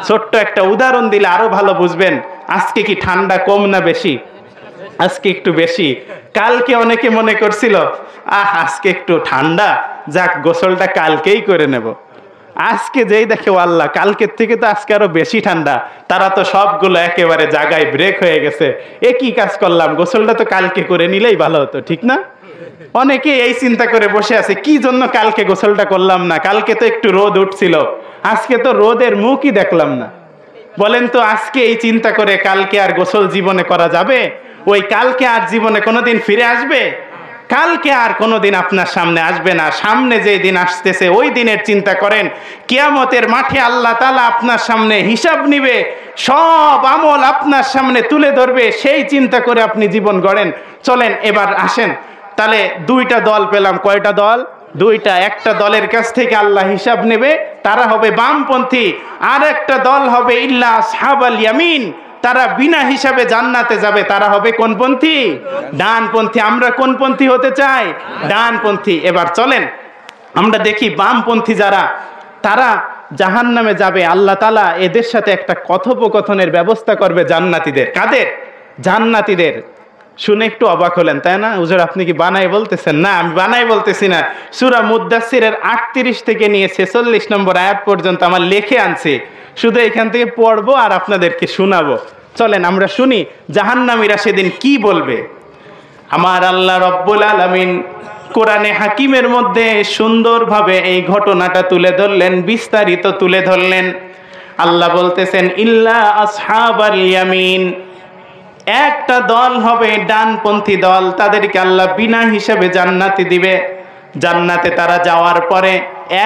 ছোট্ট একটা উদাহরণ দিলে আরো ভালো বুঝবেন। আজকে কি ঠান্ডা কম না বেশি? আজকে একটু বেশি। কালকে অনেকে মনে করছিল আজকে একটু ঠান্ডা, যাক গোসলটা কালকেই করে নেব। আজকে যেই দেখে আল্লাহ কালকের থেকে তো আজকে আরো বেশি ঠান্ডা, তারা তো সবগুলো একেবারে জায়গায় ব্রেক হয়ে গেছে। এ কি কাজ করলাম, গোসলটা তো কালকে করে নিলেই ভালো হতো, ঠিক না? অনেকে এই চিন্তা করে বসে আছে, কি জন্য কালকে গোসলটা করলাম না, কালকে তো একটু রোদ উঠছিল, আজকে তো রোদের মুখই দেখলাম না। বলেন তো, আজকে এই চিন্তা করে কালকে আর গোসল জীবনে করা যাবে? ওই কালকে আর জীবনে কোনোদিন ফিরে আসবে? কালকে আর কোনোদিন আপনার সামনে আসবে না, সামনে যে দিন আসতেছে ওই দিনের চিন্তা করেন। কিয়ামতের মাঠে আল্লাহ তাআলা আপনার সামনে হিসাব নিবে, সব আমল আপনার সামনে তুলে ধরবে, সেই চিন্তা করে আপনি জীবন গড়েন। চলেন এবার আসেন, তাহলে দুইটা দল পেলাম। কয়টা দল? দুইটা। একটা দলের কাছ থেকে আল্লাহ হিসাব নেবে, তারা হবে বামপন্থী। আর একটা দল হবে ইল্লা আসহাবাল ইয়ামিন, তারা বিনা হিসাবে জান্নাতে যাবে। তারা হবে কোন পন্থী? ডানপন্থী। আমরা কোন পন্থী হতে চাই? ডানপন্থী। এবার চলেন আমরা দেখি বামপন্থী যারা, তারা জাহান্নামে যাবে। আল্লাহ তাআলা এদের সাথে একটা কথোপকথনের ব্যবস্থা করবে জান্নাতীদের। কাদের? জান্নাতীদের। শুনে একটু অবাক হলেন, তাই না? হুজুর আপনি কি বানাই বলতেছেন? না, আমি বানাই বলতেছি না। সূরা মুদ্দাসসিরের 38 থেকে নিয়ে 46 নম্বর আয়াত পর্যন্ত আমার লিখে আনছি, শুধু এখান থেকে পড়বো আর আপনাদেরকে শোনাবো। চলেন আমরা শুনি জাহান্নামীরা সেদিন কি বলবে। আমার আল্লাহ রব্বুল আলামিন কোরআনে হাকিমের মধ্যে সুন্দরভাবে এই ঘটনাটা তুলে ধরলেন, বিস্তারিত তুলে ধরলেন। আল্লাহ বলতেছেন ইল্লা আসহাবাল ইয়ামিন, একটা দল হবে ডানপন্থী দল, তাদেরকে আল্লাহ বিনা হিসাবে জান্নাতি দিবে। জান্নাতে তারা যাওয়ার পরে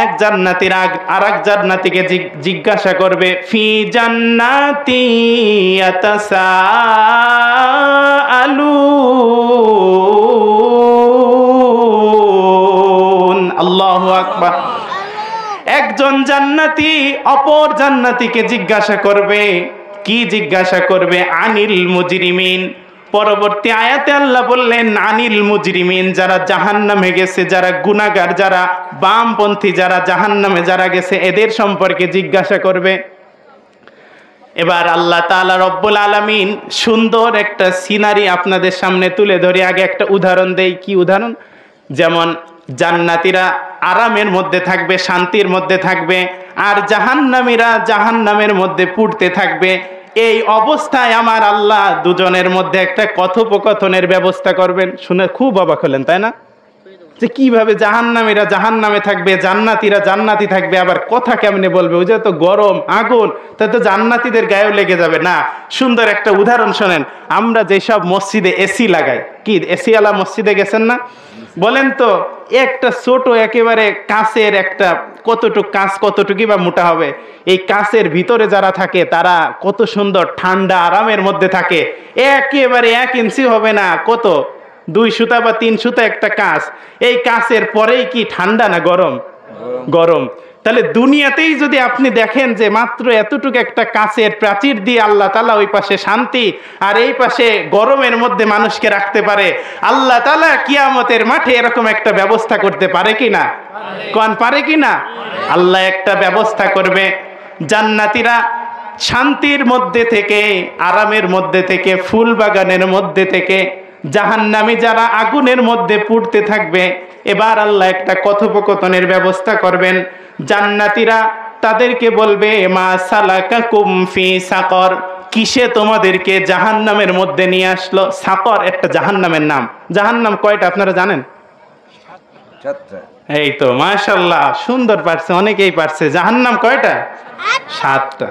এক জান্নাতীর আরেক জান্নাতীকে জিজ্ঞাসা করবে, ফি জান্নাতি ইয়াতাসাআলুন। আল্লাহু আকবার। একজন জান্নাতি অপর জান্নাতীকে জিজ্ঞাসা করবে। কি জিজ্ঞাসা করবে? আনিল মুজরিমিন। পরবর্তী আয়াতে আল্লাহ বললেন আনিল মুজরিমিন, যারা জাহান্নামে গেছে, যারা গুনাহগার, যারা বামপন্থী, যারা জাহান্নামে যারা গেছে, এদের সম্পর্কে জিজ্ঞাসা করবে। এবার আল্লাহ তাআলা রব্বুল আলামিন সুন্দর একটা সিনারি আপনাদের সামনে তুলে ধরে আগে একটা উদাহরণ দেই। কি উদাহরণ? যেমন জান্নাতীরা আরামের মধ্যে থাকবে, শান্তির মধ্যে থাকবে, আর জাহান্নামীরা জাহান্নামের মধ্যে পুড়তে থাকবে। এই অবস্থায় আমার আল্লাহ দুজনের মধ্যে একটা কথোপকথনের ব্যবস্থা করবেন। শুনে খুব অবাক হলেন, তাই না? যে কিভাবে জাহান্নামীরা জাহান্নামে থাকবে, জান্নাতীরা জান্নাতি থাকবে, আবার কথা কেমনে বলবে? ওই যে তো গরম আগুন, তাই তো জান্নাতীদের গায়েও লেগে যাবে না। সুন্দর একটা উদাহরণ শোনেন। আমরা যেসব মসজিদে এসি লাগাই, কি এসি আলা মসজিদে গেছেন না? বলেন তো, একটা ছোট একেবারে কাঁচের একটা কতটুকু কাঁচ, কতটুকু বা মোটা হবে, এই কাঁচের ভিতরে যারা থাকে তারা কত সুন্দর ঠান্ডা আরামের মধ্যে থাকে। একেবারে 1 ইঞ্চি হবে না, কত 2 সুতা বা 3 সুতা একটা কাঁচ। এই কাঁচের পরেই কি ঠান্ডা না গরম? গরম। তাহলে দুনিয়াতেই যদি আপনি দেখেন যে মাত্র এতটুকু একটা কাঁচের প্রাচীর দিয়ে আল্লাহ তাআলা ওই পাশে শান্তি আর এই পাশে গরমের মধ্যে মানুষকে রাখতে পারে, আল্লাহ তাআলা কিয়ামতের মাঠে এরকম একটা ব্যবস্থা করতে পারে কিনা? কোন পারে কিনা? আল্লাহ একটা ব্যবস্থা করবে। জান্নাতীরা শান্তির মধ্যে থেকে, আরামের মধ্যে থেকে, ফুল বাগানের মধ্যে থেকে, জাহান্নামী যারা আগুনের মধ্যে পুড়তে থাকবে। এবার আল্লাহ একটা কথোপকথনের ব্যবস্থা করবেন। জান্নাতীরা তাদেরকে বলবে মা সালাকাকুম ফি সাকর, কিসে তোমাদেরকে জাহান্নামের মধ্যে নিয়ে আসলো? সাকর একটা জাহান্নামের নাম। জাহান্নাম কয়টা আপনারা জানেন? 7টা। এই তো মাশাআল্লাহ, সুন্দর পারছে, অনেকেই পারছে। জাহান্নাম কয়টা? 7টা।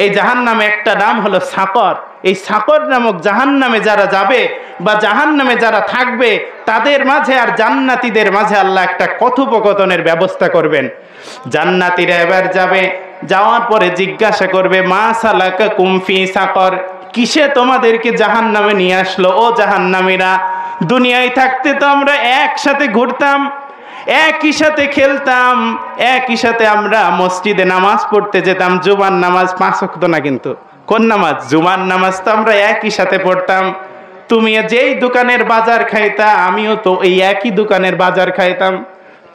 এই জাহান্নামে একটা নাম হলো সাকর। এই সাকর নামক জাহান্নামে যারা যাবে বা জাহান্নামে যারা থাকবে, তাদের মাঝে আর জান্নাতীদের মাঝে আল্লাহ একটা কথোপকথনের ব্যবস্থা করবেন। জান্নাতীরা এবার যাবে, যাওয়ার পরে জিজ্ঞাসা করবে মা সালাকাকুম ফি সাকর, কিসে তোমাদেরকে জাহান্নামে নিয়ে আসলো? ও জাহান্নামীরা, দুনিয়ায় থাকতে তো আমরা একসাথে ঘুরতাম, একই সাথে খেলতাম, একই সাথে আমরা মসজিদে নামাজ পড়তে যেতাম। জুমার নামাজ 5 ওয়াক্ত না, কিন্তু কোন নামাজ? জুমার নামাজ তো আমরা একই সাথে পড়তাম। তুমি যেই দোকানের বাজার খাইতা, আমিও তো এই একই দোকানের বাজার খাইতাম।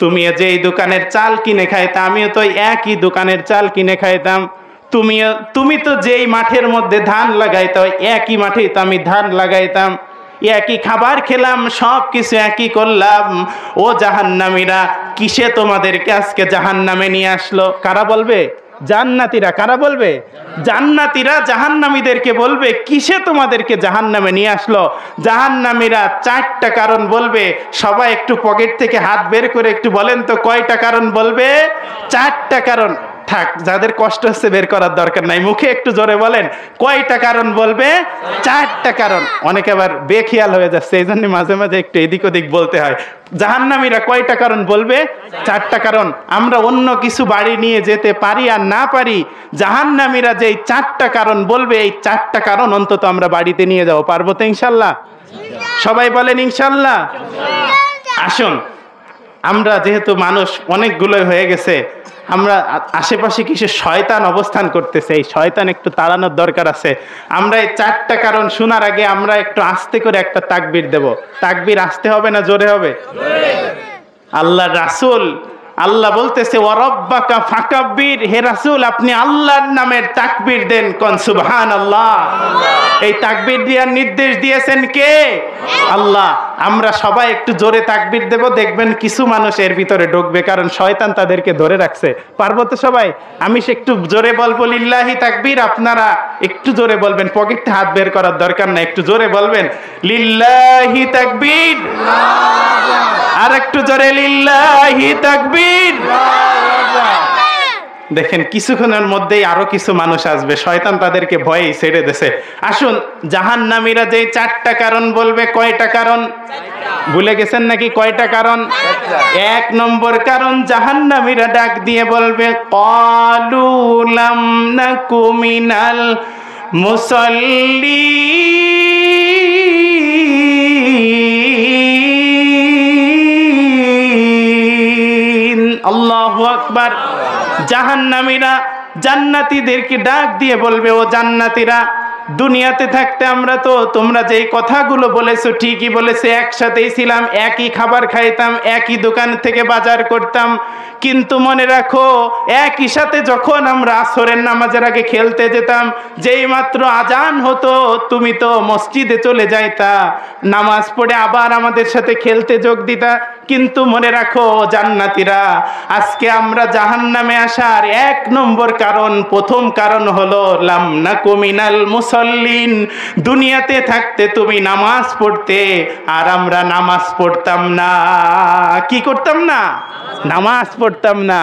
তুমি যেই দোকানের চাল কিনে খাইতা, আমিও তো একই দোকানের চাল কিনে খাইতাম। তুমি তো যেই মাঠের মধ্যে ধান লাগাইতা, একই মাঠেই তো আমি ধান লাগাইতাম। একই খাবার খেলাম, সব কিছু একই করলাম। ও জাহান্নামীরা, কিসে তোমাদেরকে আজকে জাহান্নামে নিয়ে আসলো? কারা বলবে? জান্নাতীরা। কারা বলবে? জান্নাতীরা জাহান্নামীদেরকে বলবে কিসে তোমাদেরকে জাহান্নামে নিয়ে আসলো? জাহান্নামীরা 4টা কারণ বলবে। সবাই একটু পকেট থেকে হাত বের করে একটু বলেন তো কয়টা কারণ বলবে? 4টা কারণ। থাক, যাদের কষ্ট হচ্ছে বের করার দরকার নাই, মুখে একটু জোরে বলেন কয়টা কারণ বলবে? 4টা কারণ। অনেকে আবার বেখেয়াল হয়ে যাচ্ছে, এই জন্য মাঝে মাঝে একটু এদিক ওদিক বলতে হয়। জাহান্নামীরা কয়টা কারণ বলবে? 4টা কারণ। আমরা অন্য কিছু বাড়ি নিয়ে যেতে পারি আর না পারি, জাহান্নামীরা যে 4টা কারণ বলবে, এই 4টা কারণ অন্তত আমরা বাড়িতে নিয়ে যাবো। পারবো তো ইনশাল্লাহ? সবাই বলেন ইনশাল্লাহ। আসুন, আমরা যেহেতু মানুষ অনেকগুলোই হয়ে গেছে, আমরা আশেপাশে কিছু শয়তান অবস্থান করতেছে, এই শয়তান একটু তাড়ানোর দরকার আছে। আমরা এই 4টা কারণ শোনার আগে আমরা একটু আস্তে করে একটা তাকবীর দেব। তাকবীর আস্তে হবে না জোরে হবে? আল্লাহ রাসূল, আল্লাহ বলতেছে ওয়ারাব্বাকা ফাকাব্বির, হে রাসূল আপনি আল্লাহর নামের তাকবীর দেন, কোন সুবহানাল্লাহ। এই তাকবীর দেওয়ার নির্দেশ দিয়েছেন কে? আল্লাহ। আমরা সবাই একটু জোরে তাকবীর দেব, দেখবেন কিছু মানুষ এর ভিতরে ঢুকবে, কারণ শয়তান তাদেরকে ধরে রাখছে। পারবো তো সবাই? আমি একটু জোরে বলবো লিল্লাহি তাকবীর, আপনারা একটু জোরে বলবেন, পকেটে হাত বের করার দরকার নাই, একটু জোরে বলবেন লিল্লাহি তাকবীর। আর একটু জোরে লিল্লাহি তাকবীর। দেখেন কিছুক্ষণের মধ্যেই আরো কিছু মানুষ আসবে, শয়তান তাদেরকে ভয়েই ছেড়ে দেছে। আসুন, জাহান্নামীরা যে 4টা কারণ বলবে, কয়টা কারণ ভুলে গেছেন নাকি? কয়টা কারণ? 1 নম্বর কারণ, জাহান্নামীরা ডাক দিয়ে বলবে ক্বালু লাম নাকু মিনাল মুসাল্লিন। আল্লাহু আকবার। জাহান্নামীরা জান্নাতীদেরকে ডাক দিয়ে বলবে, ও জান্নাতীরা, দুনিয়াতে থাকতে আমরা তো তোমরা যেই কথাগুলো বলেছো ঠিকই বলেছে, একসাথেই ছিলাম, একই খাবার খাইতাম, একই দোকান থেকে বাজার করতাম, কিন্তু মনে রাখো একই সাথে যখন আমরা আসরের নামাজের আগে খেলতে যেতাম, যেই মাত্র আজান হতো তুমি তো মসজিদে চলে যাইতা, নামাজ পড়ে আবার আমাদের সাথে খেলতে যোগ দিতা। কিন্তু মনে রাখো জান্নাতীরা, আজকে আমরা জাহান্নামে আসার 1 নম্বর কারণ, প্রথম কারণ হলো লাম নাকু মিনাল মুসাল্লিন। দুনিয়াতে থাকতে তুমি নামাজ পড়তে আর আমরা নামাজ পড়তাম না। কি করতাম না? নামাজ পড়তাম না।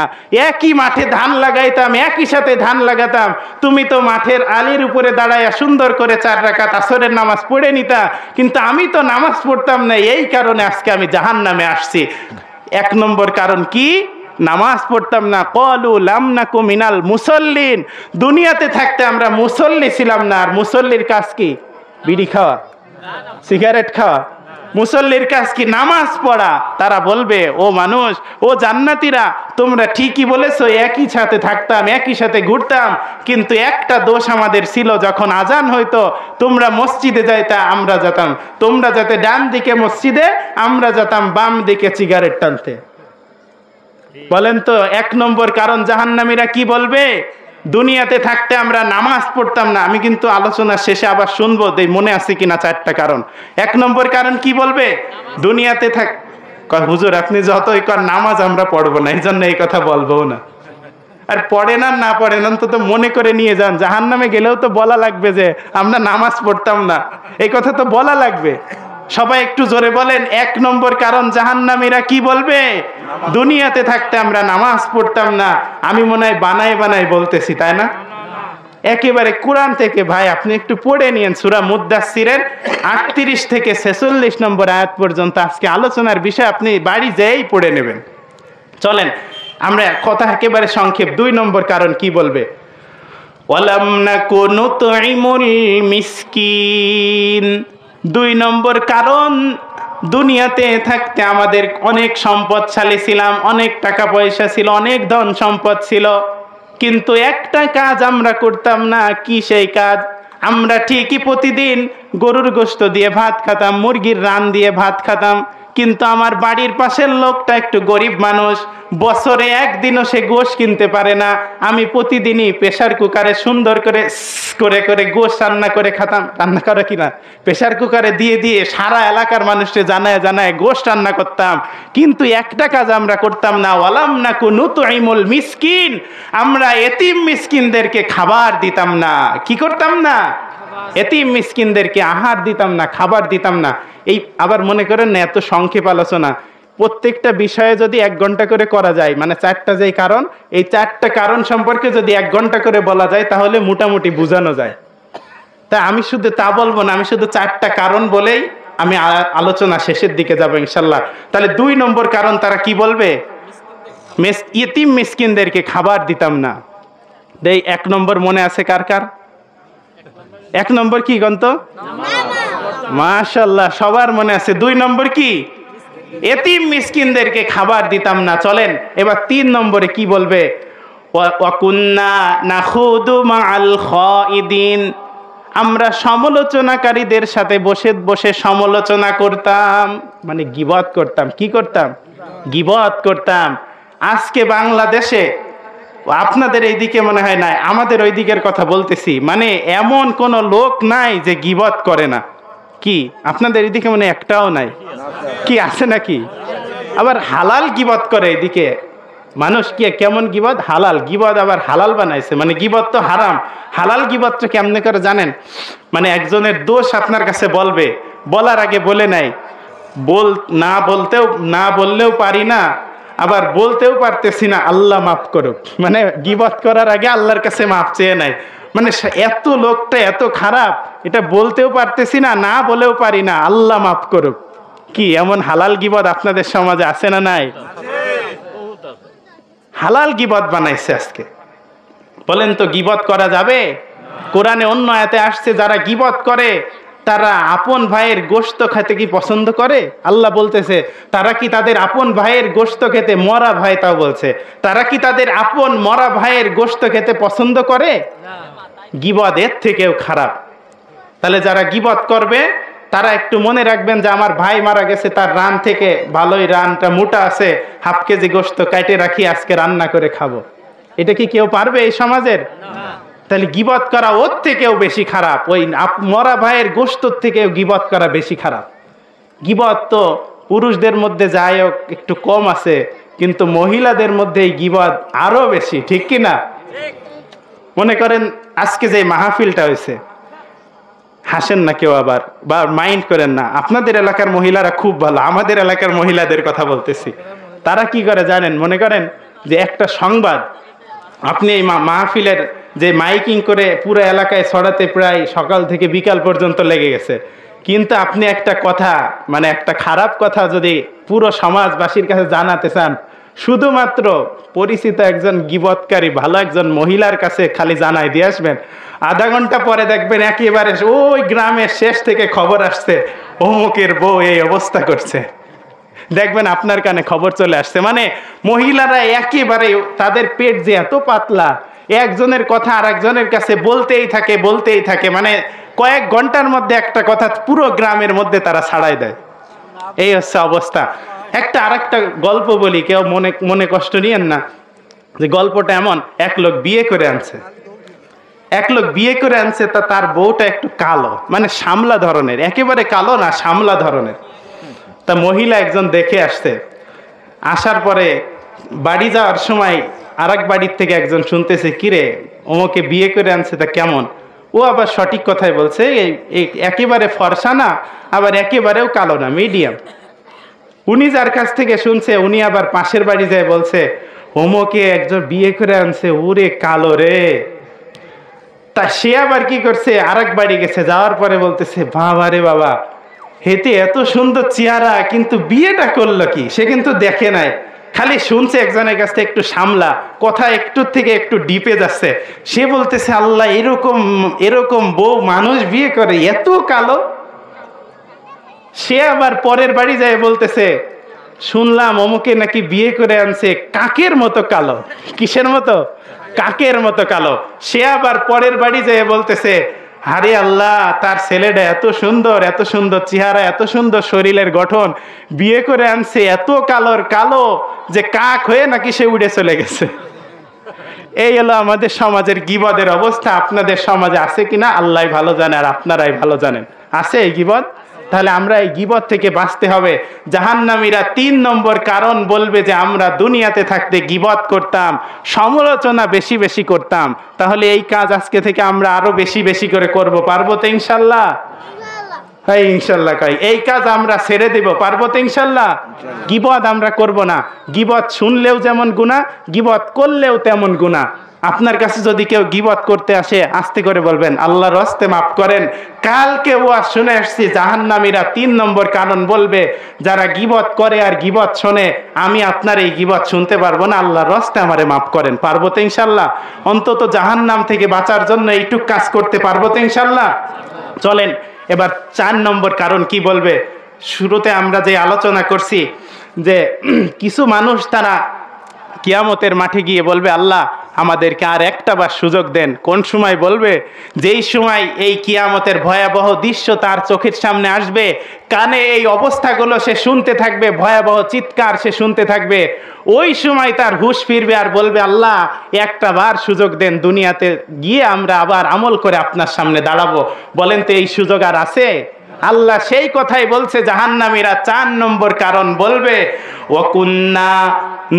একই মাঠে ধান লাগাইতাম, একই সাথে ধান লাগাতাম, তুমি তো মাঠের আলির উপরে দাঁড়াইয়া সুন্দর করে 4 রাকাত আসরের নামাজ পড়ে নিতা, কিন্তু আমি তো নামাজ পড়তাম না, এই কারণে আজকে আমি জাহান্নামে আসছি। 1 নম্বর কারণ কি? নামাজ পড়তাম না। ক্বালু লাম নাকু মিনাল মুসাল্লিন। দুনিয়াতে থাকতে আমরা মুসল্লি ছিলাম না। আর মুসল্লির কাজ কি? বিড়ি খাওয়া, সিগারেট খাওয়া। মুসল্লির কাজ কি? নামাজ পড়া। তারা বলবে, ও মানুষ, ও জান্নাতীরা, তোমরা ঠিকই বলেছো, একই সাথে থাকতাম, একই সাথে ঘুরতাম, কিন্তু একটা দোষ আমাদের ছিল, যখন আজান হইতো তোমরা মসজিদে যাইতা, আমরা যেতাম, তোমরা যেতে ডান দিকে মসজিদে, আমরা যেতাম বাম দিকে সিগারেট টানতে। বলেন তো 1 নম্বর কারণ জাহান্নামীরা কি বলবে? দুনিয়াতে থাকতে আমরা নামাজ পড়তাম না। আমি কিন্তু আলোচনার শেষে আবার শুনবো মনে আছে কিনা 4টা কারণ। 1 নম্বর কারণ কি বলবে? দুনিয়াতে থাক, হুজুর আপনি যতই কর নামাজ আমরা পড়বো না, এই জন্য এই কথা বলবো না। আর পড়েন আর না পড়েন অন্তত মনে করে নিয়ে যান, জাহান্নামে গেলেও তো বলা লাগবে যে আমরা নামাজ পড়তাম না, এই কথা তো বলা লাগবে। সবাই একটু জোরে বলেন 1 নম্বর কারণ জাহান্নামীরা কি বলবে? দুনিয়াতে থাকতে আমরা নামাজ পড়তাম না। আমি মনে হয় বানায় বানায় বলতেছি, তাই না? একেবারে কোরআন থেকে ভাই আপনি একটু পড়ে নিয়েন, সূরা মুদ্দাসসিরের 38 থেকে 46 নম্বর আয়াত পর্যন্ত আজকে আলোচনার বিষয়, আপনি বাড়ি যেয়েই পড়ে নেবেন। চলেন আমরা কথা একেবারে সংক্ষেপ। 2 নম্বর কারণ কি বলবে? ওয়ালাম নাকু নুতঈমুল মিসকিন। 2 নম্বর কারণ, দুনিয়াতে থাকতে আমাদের অনেক সম্পদশালী ছিলাম, অনেক টাকা পয়সা ছিল, অনেক ধন সম্পদ ছিল, কিন্তু একটা কাজ আমরা করতাম না। কি সেই কাজ? আমরা ঠিকই প্রতিদিন গরুর গোশত দিয়ে ভাত খেতাম, মুরগির রান দিয়ে ভাত খেতাম, কিন্তু আমার বাড়ির পাশের লোকটা একটু গরিব মানুষ, বছরে একদিনও সে গোশ কিনতে পারে না। আমি প্রতিদিনই প্রেসার কুকারে সুন্দর করে করে করে গোশ রান্না করে খেতাম। রান্না করে কিনা প্রেসার কুকারে দিয়ে দিয়ে সারা এলাকার মানুষকে জানায় জানায় গোশ রান্না করতাম, কিন্তু একটা কাজ আমরা করতাম না। ওয়ালাম নাকু নুতঈমুল মিসকিন। আমরা এতিম মিসকিনদেরকে খাবার দিতাম না। কি করতাম না? এতিম মিসকিনদেরকে আহার দিতাম না, খাবার দিতাম না। এই আবার মনে করেন না এত সংক্ষেপ আলোচনা, প্রত্যেকটা বিষয়ে যদি 1 ঘন্টা করে করা যায়, মানে 4টা যেই কারণ, এই 4টা কারণ সম্পর্কে যদি 1 ঘন্টা করে বলা যায় তাহলে মোটামুটি বোঝানো যায়। তা আমি শুধু তা বলবো না, আমি শুধু 4টা কারণ বলেই আমি আলোচনা শেষের দিকে যাব ইনশাল্লাহ। তাহলে 2 নম্বর কারণ তারা কি বলবে? ইতিম মিসকিনদেরকে খাবার দিতাম না। এই 1 নম্বর মনে আছে কার কার? 1 নম্বর কি গন্ত? মাশাআল্লাহ, সবার মনে আছে। 2 নম্বর কি? এতিম মিসকিনদেরকে খাবার দিতাম না। চলেন এবার 3 নম্বরে কি বলবে? ওয়া কুন্না নাখুদু মাআল খাইদিন, আমরা সমালোচনাকারীদের সাথে বসে বসে সমালোচনা করতাম, মানে গীবত করতাম। কি করতাম? গীবত করতাম। আজকে বাংলাদেশে, আপনাদের এইদিকে মনে হয় নাই, আমাদের ওই দিকের কথা বলতেছি, মানে এমন কোন লোক নাই যে গীবত করে না। কি আপনাদের এইদিকে মানে একটাও নাই? কি আছে নাকি? আবার হালাল গীবত করে এদিকে মানুষ। কি কেমন গীবত? হালাল গীবত আবার হালাল বানাইছে, মানে গীবত তো হারাম, হালাল গীবতটা কেমনে করে জানেন? মানে একজনের দোষ আপনার কাছে বলবে, বলার আগে বলে নাই, না বললেও পারি না, আবার বলতেও পারতেছি না, আল্লাহ মাফ করুক। মানে গীবত করার আগে আল্লাহর কাছে মাফ চেয়ে নাই। মানে এত লোকটা এত খারাপ, এটা বলতেও পারতেছি না, না বলেও পারি না, আল্লাহ মাফ করুক। কি এমন হালাল গীবত আপনাদের সমাজে আছে না নাই? হালাল গীবত বানাইছে আজকে। বলেন তো গীবত করা যাবে? কোরআনে অন্য আয়াতে আসছে যারা গীবত করে তারা আপন ভাইয়ের গোশত খেতে কি পছন্দ করে? আল্লাহ বলতেছে তারা কি তাদের আপন ভাইয়ের গোশত খেতে, মরা ভাই তাও বলছে, তারা কি তাদের আপন মরা ভাইয়ের গোশত খেতে পছন্দ করে? গীবত এর থেকেও খারাপ। তাহলে যারা গীবত করবে তারা একটু মনে রাখবেন যে আমার ভাই মারা গেছে, তার রান থেকে ভালোই রানটা মোটা আছে, হাফ কেজি গোশত কাটে রাখি, আজকে রান্না করে খাবো। এটা কি কেউ পারবে এই সমাজের? তাহলে গীবত করা ওর থেকেও বেশি খারাপ, ওই মরা ভাইয়ের গোশতর থেকেও গীবত করা বেশি খারাপ। গীবত তো পুরুষদের মধ্যে যাই হোক একটু কম আছে, কিন্তু মহিলাদের মধ্যে এই গীবত আরো বেশি, ঠিক কি না? মনে করেন আজকে যে মাহফিলটা হয়েছে, হাসেন না কেউ আবার বা মাইন্ড করেন না, আপনাদের এলাকার মহিলারা খুব ভালো, আমাদের এলাকার মহিলাদের কথা বলতেছি। তারা কি করে জানেন? মনে করেন যে একটা সংবাদ আপনি এই মাহফিলের যে মাইকিং করে পুরো এলাকায় ছড়াতে প্রায় সকাল থেকে বিকাল পর্যন্ত লেগে গেছে, কিন্তু আপনি একটা কথা, মানে একটা খারাপ কথা যদি পুরো সমাজবাসীর কাছে জানাতে চান, শুধুমাত্র পরিচিত একজন গীবতকারী ভালো একজন মহিলার কাছে খালি জানাই দিয়ে আসবেন, আধা ঘন্টা পরে দেখবেন একেবারে ওই গ্রামের শেষ থেকে খবর আসছে অমুকের বউ এই অবস্থা করছে। দেখবেন আপনার কানে খবর চলে আসছে। মানে মহিলারা একেবারে তাদের পেট যে এত পাতলা, একজনের কথা আর একজনের কাছে বলতেই থাকে, মানে কয়েক ঘন্টার মধ্যে একটা কথা পুরো গ্রামের মধ্যে তারা ছাড়াই দেয়। এই হচ্ছে অবস্থা। আরেকটা গল্প বলি, কেউ মনে কষ্ট নিয়েন না, যে গল্পটা এমন, এক লোক বিয়ে করে আনছে, তা তার বউটা একটু কালো, মানে শামলা ধরনের, একেবারে কালো না, শামলা ধরনের। তা মহিলা একজন দেখে আসছে, আসার পরে বাড়ি যাওয়ার সময় আরেক বাড়ির থেকে একজন শুনতেছে, কিরে ওমকে বিয়ে করে আনছে, তা কেমন? ও আবার সঠিক কথাই বলছে, একেবারে ফর্সা না, আবার একেবারেও কালো না, মিডিয়াম। উনি যার কাছ থেকে শুনছে, উনি আবার পাশের বাড়ি যায় বলছে, ওমকে একজন বিয়ে করে আনছে, ওরে কালো রে। তা সে আবার কি করছে, আরেক বাড়ি গেছে, যাওয়ার পরে বলতেছে, বাবা রে বাবা, হেতে এত সুন্দর চেহারা, কিন্তু বিয়েটা করলো কি? সে কিন্তু দেখে নাই, খালি শুনছে একজনের কাছ থেকে একটু সামলা, কথা একটু থেকে একটু ডিপে যাচ্ছে। সে বলতেছে, আল্লাহ, এরকম বউ মানুষ বিয়ে করে, এত কালো। সে আবার পরের বাড়ি যায় বলতেছে, শুনলাম অমুকে নাকি বিয়ে করে আনছে কাকের মতো কালো। কিসের মতো? কাকের মতো কালো। সে আবার পরের বাড়ি যায় বলতেছে, আরে আল্লাহ, তার ছেলেটা এত সুন্দর চেহারা, এত সুন্দর শরীরের গঠন, বিয়ে করে আনছে এত কালো যে কাক হয়ে নাকি সে উড়ে চলে গেছে। এই হলো আমাদের সমাজের গীবতের অবস্থা। আপনাদের সমাজে আছে কিনা আল্লাহ ভালো জানে, আর আপনারাই ভালো জানেন আছে এই গীবত। তাহলে আমরা এই গীবত থেকে বাঁচতে হবে। জাহান্নামীরা 3 নম্বর কারণ বলবে যে আমরা দুনিয়াতে থাকতে গীবত করতাম, সমালোচনা বেশি করতাম। তাহলে এই কাজ আজকে থেকে আমরা আরো বেশি করে করব, পারবো তো ইনশাল্লাহ? হ্যাঁ ইনশাল্লাহ কই এই কাজ আমরা ছেড়ে দিব, পারবো তো ইনশাল্লাহ। গীবত আমরা করব না, গীবত শুনলেও যেমন গুনাহ, গীবত করলেও তেমন গুনাহ। আপনার কাছে যদি কেউ গীবত করতে আসে, আস্তে করে বলবেন আল্লাহর হস্তে মাফ করেন। কালকে ওয়াজ শুনে আসছি জাহান্নামীরা 3 নম্বর কারণ বলবে, যারা গীবত করে আর গীবত শোনে, আমি আপনার এই গীবত শুনতে পারবো না, আল্লাহর হস্তে আমারে মাফ করেন। পারবো তো ইনশাল্লাহ? অন্তত জাহান্নাম থেকে বাঁচার জন্য এইটুক কাজ করতে পারবো তো ইনশাল্লাহ? চলেন এবার 4 নম্বর কারণ কি বলবে। শুরুতে আমরা যে আলোচনা করছি যে কিছু মানুষ তারা কিয়ামতের মাঠে গিয়ে বলবে, আল্লাহ আমাদেরকে আর একটা বার সুযোগ দেন। কোন সময় বলবে? যেই সময় এই কিয়ামতের ভয়াবহ দৃশ্য তার চোখের সামনে আসবে, কানে এই অবস্থাগুলো সে শুনতে থাকবে, ভয়াবহ চিৎকার সে শুনতে থাকবে, ওই সময় তার হুঁশ ফিরবে আর বলবে, আল্লাহ একটা বার সুযোগ দেন, দুনিয়াতে গিয়ে আমরা আবার আমল করে আপনার সামনে দাঁড়াবো। বলেন তো এই সুযোগ আর আছে? আল্লাহ সেই কথাই বলছে। জাহান্নামীরা 4 নম্বর কারণ বলবে, ওয়াকুন্না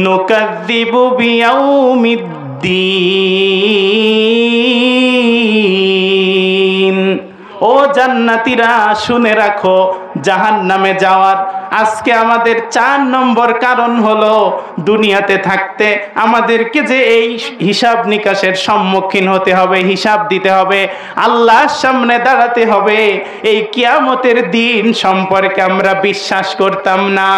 নুকাযযিবু বিয়াউমিদ্দিন। ও জান্নাতীরা শুনে রাখো, জাহান্নামে যাওয়ার আজকে আমাদের 4 নম্বর কারণ হলো, দুনিয়াতে থাকতে আমাদেরকে যে এই হিসাব নিকাশের সম্মুখীন হতে হবে, হিসাব দিতে হবে, আল্লাহর সামনে দাঁড়াতে হবে। এই কিয়ামতের দিন সম্পর্কে আমরা বিশ্বাস করতাম না।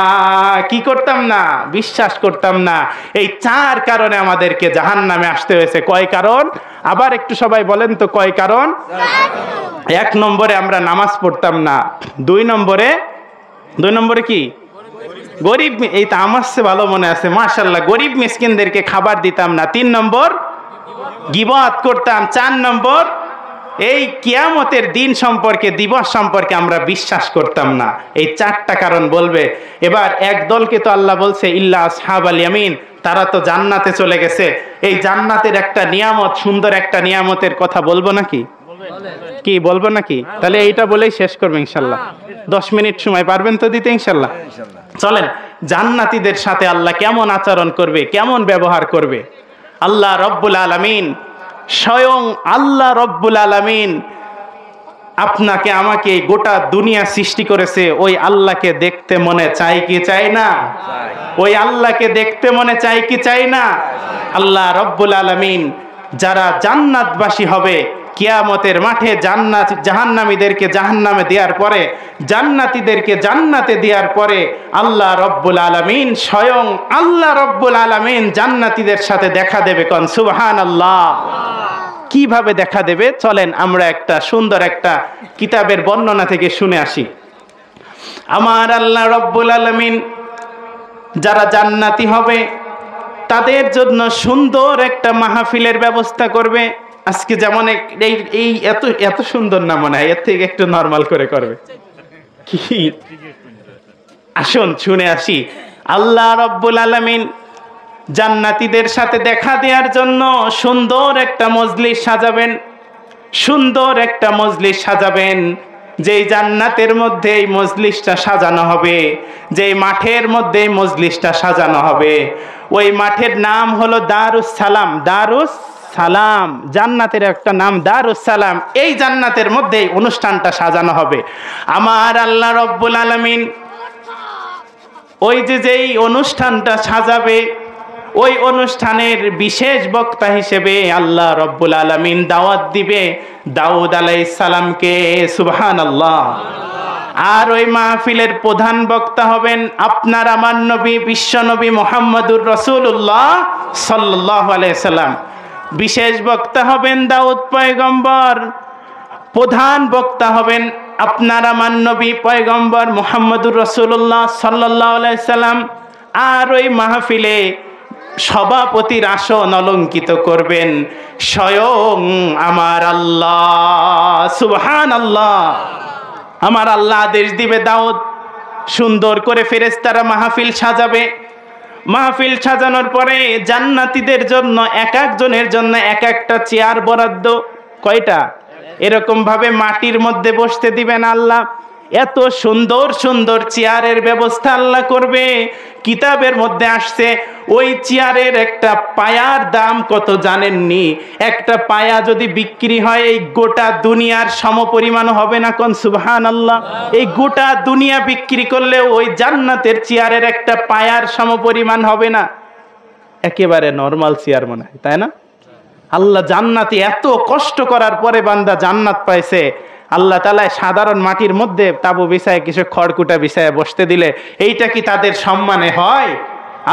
কি করতাম না? বিশ্বাস করতাম না। এই 4 কারণে আমাদেরকে জাহান্নামে আসতে হয়েছে। কয় কারণ? আবার একটু সবাই বলেন তো কয় কারণ? 1 নম্বরে আমরা নামাজ পড়তাম না। 2 নম্বরে কি? গরিব, এই তো আমার চেয়ে ভালো মনে আছে মাশাআল্লাহ, গরিব মিসকিনদেরকে খাবার দিতাম না। 3 নম্বর গীবত করতাম। 4 নম্বর এই কিয়ামতের দিন সম্পর্কে, দিবস সম্পর্কে আমরা বিশ্বাস করতাম না। এই 4টা কারণ বলবে। এবার এক দলকে তো আল্লাহ বলছে ইল্লা আসহাবাল ইয়ামিন, তারা তো জান্নাতে চলে গেছে। এই জান্নাতের একটা নিয়ামত, সুন্দর একটা নিয়ামতের কথা বলবো নাকি? কি বলবো নাকি? তাহলে এইটা বলেই শেষ করবে ইনশাল্লাহ। 10 মিনিট সময় পারবেন তো দিতে ইনশাল্লাহ? চলেন, জান্নাতীদের সাথে আল্লাহ কেমন আচরণ করবে, কেমন ব্যবহার করবে। আল্লাহ রব্বুল আলামিন, স্বয়ং আল্লাহ রব্বুল আলামিন আপনাকে আমাকে গোটা দুনিয়া সৃষ্টি করেছে। ওই আল্লাহকে দেখতে মনে চাই কি চাই না? ওই আল্লাহকে দেখতে মনে চাই কি চাই না? আল্লাহ রব্বুল আলামিন যারা জান্নাতবাসী হবে, কিয়ামতের মাঠে জাহান্নামীদেরকে জাহান্নামে দেওয়ার পরে, জান্নাতীদেরকে জান্নাতে দেওয়ার পরে, আল্লাহ রব্বুল আলামিন, স্বয়ং আল্লাহ রব্বুল আলামিন জান্নাতীদের সাথে দেখা দেবে। কোন সুবহানাল্লাহ। কিভাবে দেখা দেবে? চলেন আমরা একটা সুন্দর একটা কিতাবের বর্ণনা থেকে শুনে আসি। আমার আল্লাহ রব্বুল আলামিন যারা জান্নাতি হবে তাদের জন্য সুন্দর একটা মাহফিলের ব্যবস্থা করবে। আজকে যেমন এই এত সুন্দর না মনে হয়, এর থেকে একটু নরমাল করে করবে। কি আসুন শুনে আসি। আল্লাহ রব্বুল আলামিন জান্নাতীদের সাথে দেখা দেওয়ার জন্য সুন্দর একটা মজলিস সাজাবেন, সুন্দর একটা মজলিস সাজাবেন। যেই জান্নাতের মধ্যে এই মজলিসটা সাজানো হবে, যেই মাঠের মধ্যে এই মজলিসটা সাজানো হবে, ওই মাঠের নাম হলো দারুস সালাম। দারুস সালাম, জান্নাতের একটা নাম দারুস সালাম। এই জান্নাতের মধ্যে অনুষ্ঠানটা সাজানো হবে। আমার আল্লাহ রব্বুল আলামিন ওই যেই অনুষ্ঠানটা সাজাবে, ওই অনুষ্ঠানের বিশেষ বক্তা হিসেবে আল্লাহ রব্বুল আলামিন দাওয়াত দিবে দাউদ আলাইহিস সালামকে। সুবহানাল্লাহ। আর ওই মাহফিলের প্রধান বক্তা হবেন আপনার আমার নবী, বিশ্ব নবী মুহাম্মদুর রাসূলুল্লাহ সাল্লাল্লাহু আলাইহি সাল্লাম। বিশেষ বক্তা হবেন দাউদ পয়গম্বর, প্রধান বক্তা হবেন আপনার আমার নবী পয়গম্বর মুহাম্মদুর রাসূলুল্লাহ সাল্লাল্লাহু আলাইহি সাল্লাম। আর ওই মাহফিলে সভাপতির আসন অলঙ্কিত করবেন স্বয়ং আমার আল্লাহ। সুবহানাল্লাহ। আমার আল্লাহ আদেশ দিবে দাউদ, সুন্দর করে ফেরেশতারা মাহফিল সাজাবে। মাহফিল সাজানোর পরে জান্নাতীদের জন্য এক একজনের জন্য এক একটা চেয়ার বরাদ্দ। কয়টা? এরকম ভাবে মাটির মধ্যে বসতে দিবেন আল্লাহ। এত সুন্দর সুন্দর চেয়ারের ব্যবস্থা আল্লাহ করবে। কিতাবের মধ্যে আসছে ওই চেয়ারের একটা পায়ার দাম কত জানেননি? একটা পায়া যদি বিক্রি হয় এই গোটা দুনিয়ার সমপরিমাণ হবে না? কোন সুবহানাল্লাহ। এই গোটা দুনিয়া বিক্রি করলে ওই জান্নাতের চেয়ারের একটা পায়ার সমপরিমাণ হবে না। একেবারে নরমাল চেয়ার মনে হয়, তাই না? আল্লাহ জান্নাতি এত কষ্ট করার পরে বান্দা জান্নাত পাইছে, আল্লাহ তাআলা সাধারণ মাটির মধ্যে তাবু বিছায় কিছু খড়কুটা বিছায় বসতে দিলে এইটা কি তাদের সম্মানে হয়?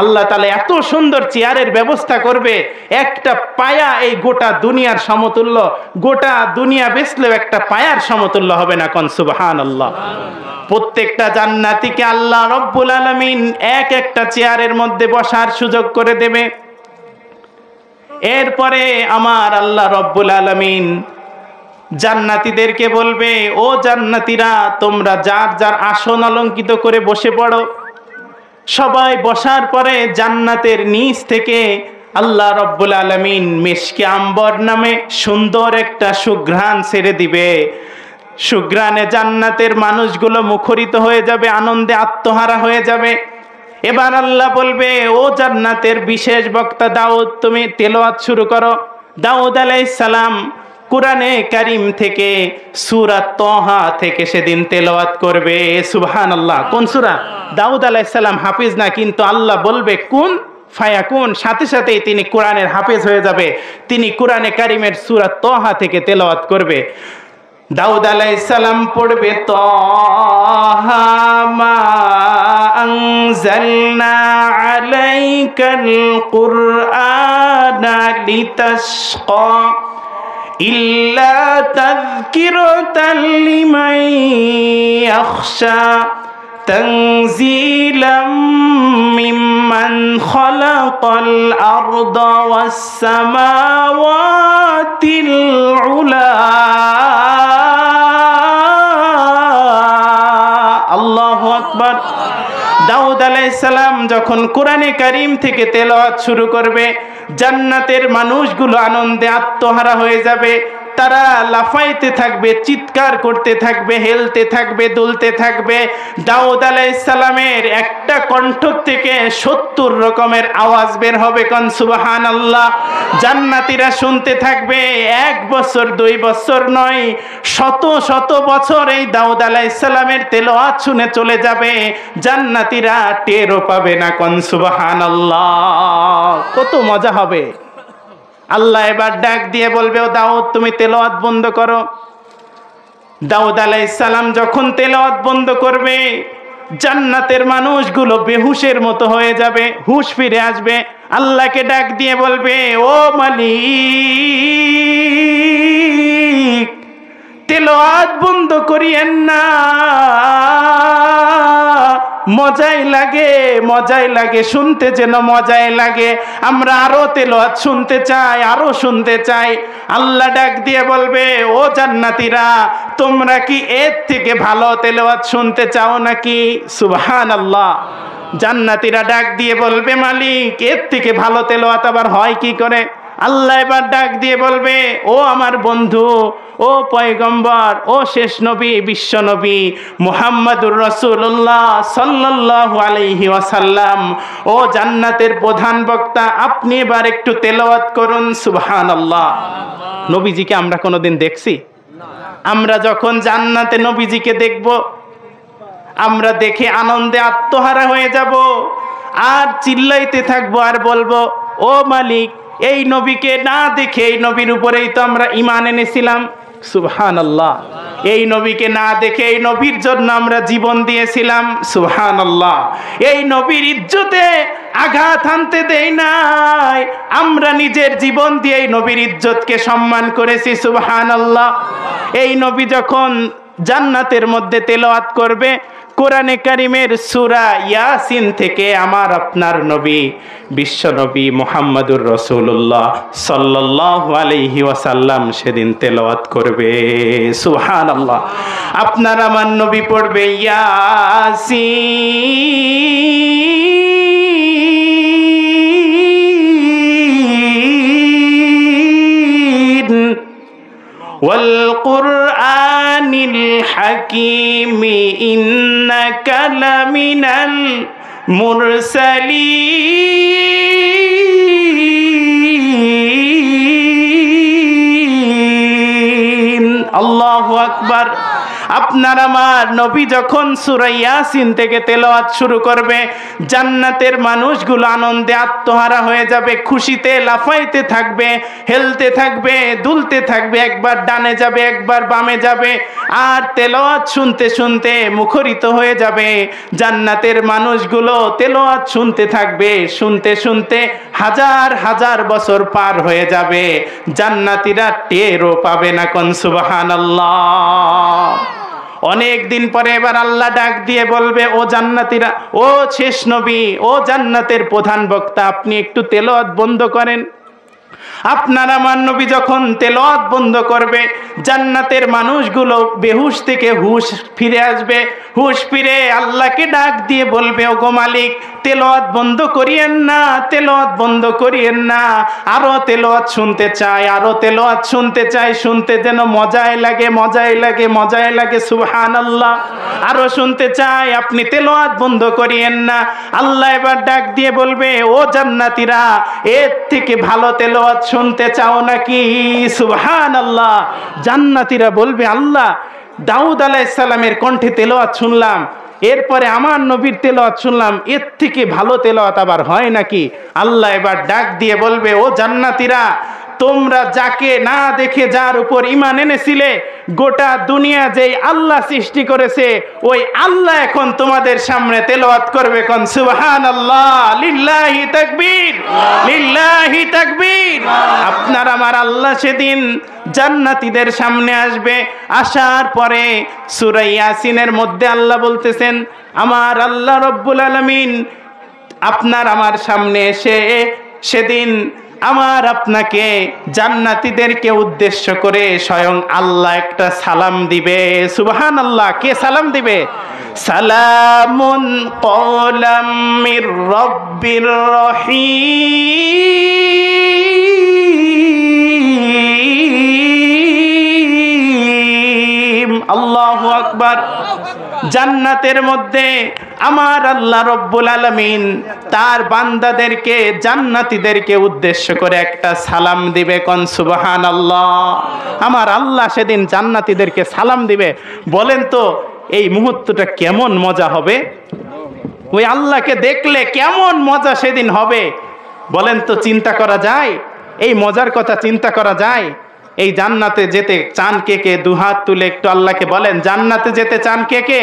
আল্লাহ তাআলা এত সুন্দর চেয়ারের ব্যবস্থা করবে, একটা পায়া এই গোটা দুনিয়ার সমতুল্য, গোটা দুনিয়া বেচলেও একটা পায়ার সমতুল্য হবে না। কোন সুবহানাল্লাহ। প্রত্যেকটা জান্নাতীকে আল্লাহ রব্বুল আলামিন এক একটা চেয়ারের মধ্যে বসার সুযোগ করে দেবে। এরপরে আমার আল্লাহ রব্বুল আলামিন জান্নাতীদেরকে বলবে, ও জান্নাতীরা, তোমরা যার যার আসন অলঙ্কিত করে বসে পড়ো। সবাই বসার পরে জান্নাতের নিচ থেকে আল্লাহ রব্বুল আলামিন মিশকে আম্বর নামে সুন্দর একটা সুঘ্রাণ ছেড়ে দিবে। সুঘ্রাণে জান্নাতের মানুষগুলো মুখরিত হয়ে যাবে, আনন্দে আত্মহারা হয়ে যাবে। এবার আল্লাহ বলবে, ও জান্নাতের বিশেষ বক্তা দাউদ, তুমি তেলাওয়াত শুরু করো। দাউদ আলাইহিস সালাম কুরআনে কারীম থেকে সূরা তাহা থেকে সেদিন তেলাওয়াত করবে। সুবহানাল্লাহ। কোন সূরা? দাউদ আলাইহিস সালাম হাফিজ না, কিন্তু আল্লাহ বলবে কুন ফায়াকুন, সাথে সাথেই তিনি কোরআনের হাফেজ হয়ে যাবে। তিনি কুরআনে কারীমের সূরা তাহা থেকে তেলাওয়াত করবে। দাউদ আলাইহিস সালাম পড়বে, তাহা মা আনজালনা আলাইকাল কুরআনা লিতাশকা ইল্লা তাযকিরাতাল লিমান ইয়াখশা তানজিলাম মিম্মান খালাকাল আরদা ওয়াস সামাওয়াতিল উলা। আল্লাহু আকবার। দাউদ আলাইহিস সালাম যখন কোরআনে কারীম থেকে তেলাওয়াত শুরু করবে, জান্নাতের মানুষগুলো আনন্দে আত্মহারা হয়ে যাবে। তারা লাফাইতে থাকবে, চিৎকার করতে থাকবে, হেলতে থাকবে, দুলতে থাকবে। দাউদ আলাইহিস সালামের একটা কণ্ঠ থেকে ৭০ রকমের আওয়াজ বের হবে। কোন সুবহানাল্লাহ। জান্নাতীরা শুনতে থাকবে, ১ বছর ২ বছর নয়, শত শত বছর এই দাউদ আলাইহিস সালামের তেলাওয়াত শুনে চলে যাবে, জান্নাতীরা টেরও পাবে না। কোন সুবহানাল্লাহ। কত মজা হবে। আল্লাহ এবার ডাক দিয়ে বলবে, ও দাউদ, তুমি তেলাওয়াত বন্ধ করো। দাউদ আলাইহিস সালাম যখন তেলাওয়াত বন্ধ করবে, জান্নাতের মানুষগুলো বেহুশের মতো হয়ে যাবে, হুশ ফিরে আসবে। আল্লাহকে ডাক দিয়ে বলবে, ও মালিক, তেলাওয়াত বন্ধ করিয়েন না, মজাই লাগে, মজাই লাগে, শুনতে যেন মজাই লাগে। আমরা আরো তেলাওয়াত শুনতে চাই, আরো শুনতে চাই। আল্লাহ ডাক দিয়ে বলবে, ও জান্নাতীরা, তোমরা কি এর থেকে ভালো তেলাওয়াত শুনতে চাও নাকি? সুবহানাল্লাহ। জান্নাতীরা ডাক দিয়ে বলবে, মালিক, এর থেকে ভালো তেলাওয়াত আবার হয় কি করে? আল্লাহ এবার ডাক দিয়ে বলবে, ও আমার বন্ধু, ও পয়গম্বর, ও শেষ নবী, বিশ্ব নবী মুহাম্মাদুর রাসূলুল্লাহ সাল্লাল্লাহু আলাইহি ওয়াসাল্লাম, ও জান্নাতের প্রধান বক্তা, আপনি এবার একটু তেলাওয়াত করুন। সুবহানাল্লাহ। নবীজিকে আমরা কোনোদিন দেখছি? আমরা যখন জান্নাতে নবীজিকে দেখব, আমরা দেখে আনন্দে আত্মহারা হয়ে যাব, আর চিল্লাইতে থাকবো আর বলবো, ও মালিক, এই নবীকে না দেখে, এই নবীর উপরেই তো আমরা ঈমান এনেছিলাম। সুবহানাল্লাহ। এই নবীকে না দেখে এই নবীর জন্য আমরা জীবন দিয়েছিলাম। সুবহানাল্লাহ। এই নবীর ইজ্জতে আঘাত হানতে দেই নাই, আমরা নিজের জীবন দিয়ে এই নবীর ইজ্জতকে সম্মান করেছি। সুবহানাল্লাহ। এই নবী যখন জান্নাতের মধ্যে তেলাওয়াত করবে কোরআনে কারীমের সূরা ইয়াসিন থেকে, আমার আপনার নবী বিশ্ব নবী মুহাম্মাদুর রাসূলুল্লাহ সাল্লাল্লাহু আলাইহি ওয়াসাল্লাম সেদিন তেলাওয়াত করবে। সুবহানাল্লাহ। আপনার আমার নবী পড়বে ইয়াসিন والقرآن الحكيم إنك لمن المرسلين الله أكبر আপনার আমার নবী যখন সূরা ইয়াসিন থেকে তেলাওয়াত শুরু করবে, জান্নাতের মানুষগুলো আনন্দে আত্মহারা হয়ে যাবে, খুশিতে লাফাইতে থাকবে, হেলতে থাকবে, দুলতে থাকবে, একবার ডানে যাবে, একবার বামে যাবে, আর তেলাওয়াত শুনতে শুনতে মুখরিত হয়ে যাবে। জান্নাতের মানুষগুলো তেলাওয়াত শুনতে থাকবে, শুনতে শুনতে হাজার হাজার বছর পার হয়ে যাবে, জান্নাতীরা টেরও পাবে না। কোন সুবহানাল্লাহ। অনেক দিন পরে এবার আল্লাহ ডাক দিয়ে বলবে, ও জান্নাতীরা, ও শেষ নবী, ও জান্নাতের প্রধান বক্তা, আপনি একটু তেলাওয়াত বন্ধ করেন। আপনার আমার নবী যখন তেলাওয়াত বন্ধ করবে, জান্নাতের মানুষগুলো বেহুশ থেকে হুশ ফিরে আসবে। হুশ ফিরে আল্লাহকে ডাক দিয়ে বলবে, ওগো মালিক, তেলাওয়াত বন্ধ করিয়েন না, তেলাওয়াত বন্ধ করিয়েন না, আরো তেলাওয়াত শুনতে চাই, আরো তেলাওয়াত শুনতে চাই, শুনতে যেন মজাই লাগে, মজাই লাগে, মজাই লাগে। সুবহানাল্লাহ। আরো শুনতে চাই, আপনি তেলাওয়াত বন্ধ করিয়েন না। আল্লাহ এবার ডাক দিয়ে বলবে, ও জান্নাতীরা, এর থেকে ভালো তেলাওয়াত শুনতে চাও নাকি? সুবহানাল্লাহ। জান্নাতীরা বলবে, আল্লাহ, দাউদ আলাইহিস সালামের কণ্ঠে তেলাওয়াত শুনলাম, এরপরে আমার নবীর তেলাওয়াত শুনলাম, এর থেকে ভালো তেলাওয়াত আবার হয় নাকি? আল্লাহ এবার ডাক দিয়ে বলবে, ও জান্নাতীরা, তোমরা যাকে না দেখে যার উপর ঈমান এনেছিলে, গোটা দুনিয়া যেই আল্লাহ সৃষ্টি করেছে, ওই আল্লাহ এখন তোমাদের সামনে তেলাওয়াত করবে। কোন সুবহানাল্লাহ। লিল্লাহি তাকবীর, লিল্লাহি তাকবীর। আপনার আমার আল্লাহ সেদিন জান্নাতীদের সামনে আসবে। আসার পরে সূরা ইয়াসিনের মধ্যে আল্লাহ বলতেছেন, আমার আল্লাহ রব্বুল আলামিন আপনার আমার সামনে এসে সেদিন আমার আপনাকে জান্নাতীদেরকে উদ্দেশ্য করে স্বয়ং আল্লাহ একটা সালাম দিবে। সুবহানাল্লাহ। কে সালাম দিবে? সালামুন ক্বালাম মির রাব্বির রহিম। আল্লাহু আকবার। জান্নাতের মধ্যে আমার আল্লাহ রব্বুল আলামিন তার বান্দাদেরকে, জান্নাতীদেরকে উদ্দেশ্য করে একটা সালাম দিবে। কোন সুবহানাল্লাহ। আমার আল্লাহ সেদিন জান্নাতীদেরকে সালাম দিবে। বলেন তো এই মুহূর্তটা কেমন মজা হবে? ওই আল্লাহকে দেখলে কেমন মজা সেদিন হবে বলেন তো? চিন্তা করা যায়? এই মজার কথা চিন্তা করা যায়? এই জান্নাতে যেতে চান কে কে? দুহাত তুলে একটু আল্লাহকে বলেন, জান্নাতে যেতে চান কে কে?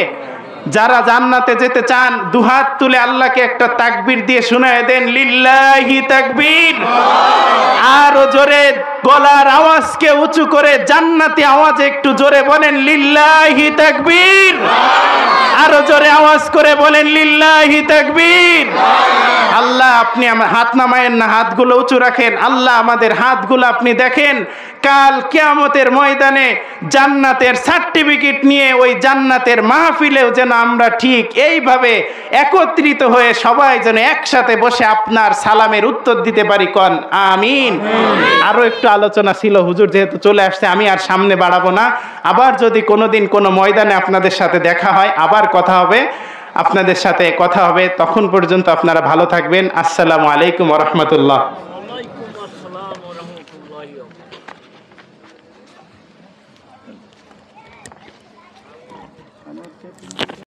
যারা জান্নাতে যেতে চান দুহাত তুলে আল্লাহকে একটা তাকবীর দিয়ে শোনায় দেন, লিল্লাহি তাকবীর। আর জোরে গলার আওয়াজকে উঁচু করে জান্নাতি আওয়াজে একটু জোরে বলেন, লিল্লাহি তাকবীর। আরো জোরে আওয়াজ করে বলেন, লিল্লাহি তাকবীর। আল্লাহ, আপনি আমার হাত নামায়েন না, হাতগুলো উঁচু রাখেন। আল্লাহ, আমাদের হাতগুলো আপনি দেখেন, কাল কিয়ামতের ময়দানে জান্নাতের সার্টিফিকেট নিয়ে ওই জান্নাতের মাহফিলেও যেন আমরা ঠিক এইভাবে একত্রিত হয়ে সবাই যেন একসাথে বসে আপনার সালামের উত্তর দিতে পারি। কোন আমিন। আরো একটু আলোচনা ছিল, হুজুর যেহেতু চলে আসছে আমি আর সামনে বাড়াবো না। আবার যদি কোনোদিন কোনো ময়দানে আপনাদের সাথে দেখা হয়, আবার কথা হবে, আপনাদের সাথে কথা হবে। তখন পর্যন্ত আপনারা ভালো থাকবেন। আসসালামু আলাইকুম ওয়া রাহমাতুল্লাহ।